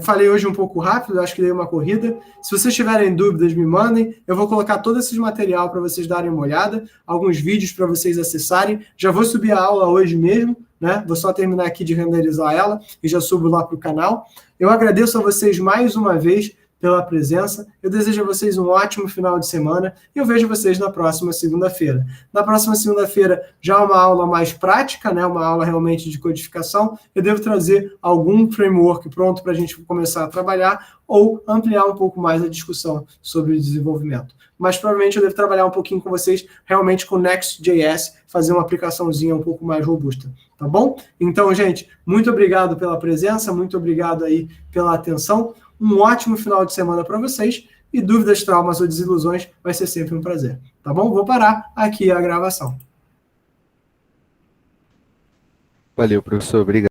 Falei hoje um pouco rápido, acho que dei uma corrida. Se vocês tiverem dúvidas, me mandem. Eu vou colocar todo esse material para vocês darem uma olhada, alguns vídeos para vocês acessarem. Já vou subir a aula hoje mesmo, né? Vou só terminar aqui de renderizar ela e já subo lá para o canal. Eu agradeço a vocês mais uma vez pela presença. Eu desejo a vocês um ótimo final de semana e eu vejo vocês na próxima segunda-feira. Na próxima segunda-feira, já uma aula mais prática, né? Uma aula realmente de codificação. Eu devo trazer algum framework pronto para a gente começar a trabalhar ou ampliar um pouco mais a discussão sobre desenvolvimento. Mas provavelmente eu devo trabalhar um pouquinho com vocês realmente com Next.js, fazer uma aplicaçãozinha um pouco mais robusta, tá bom? Então, gente, muito obrigado pela presença, muito obrigado aí pela atenção. Um ótimo final de semana para vocês e dúvidas, traumas ou desilusões vai ser sempre um prazer, tá bom? Vou parar aqui a gravação. Valeu, professor. Obrigado.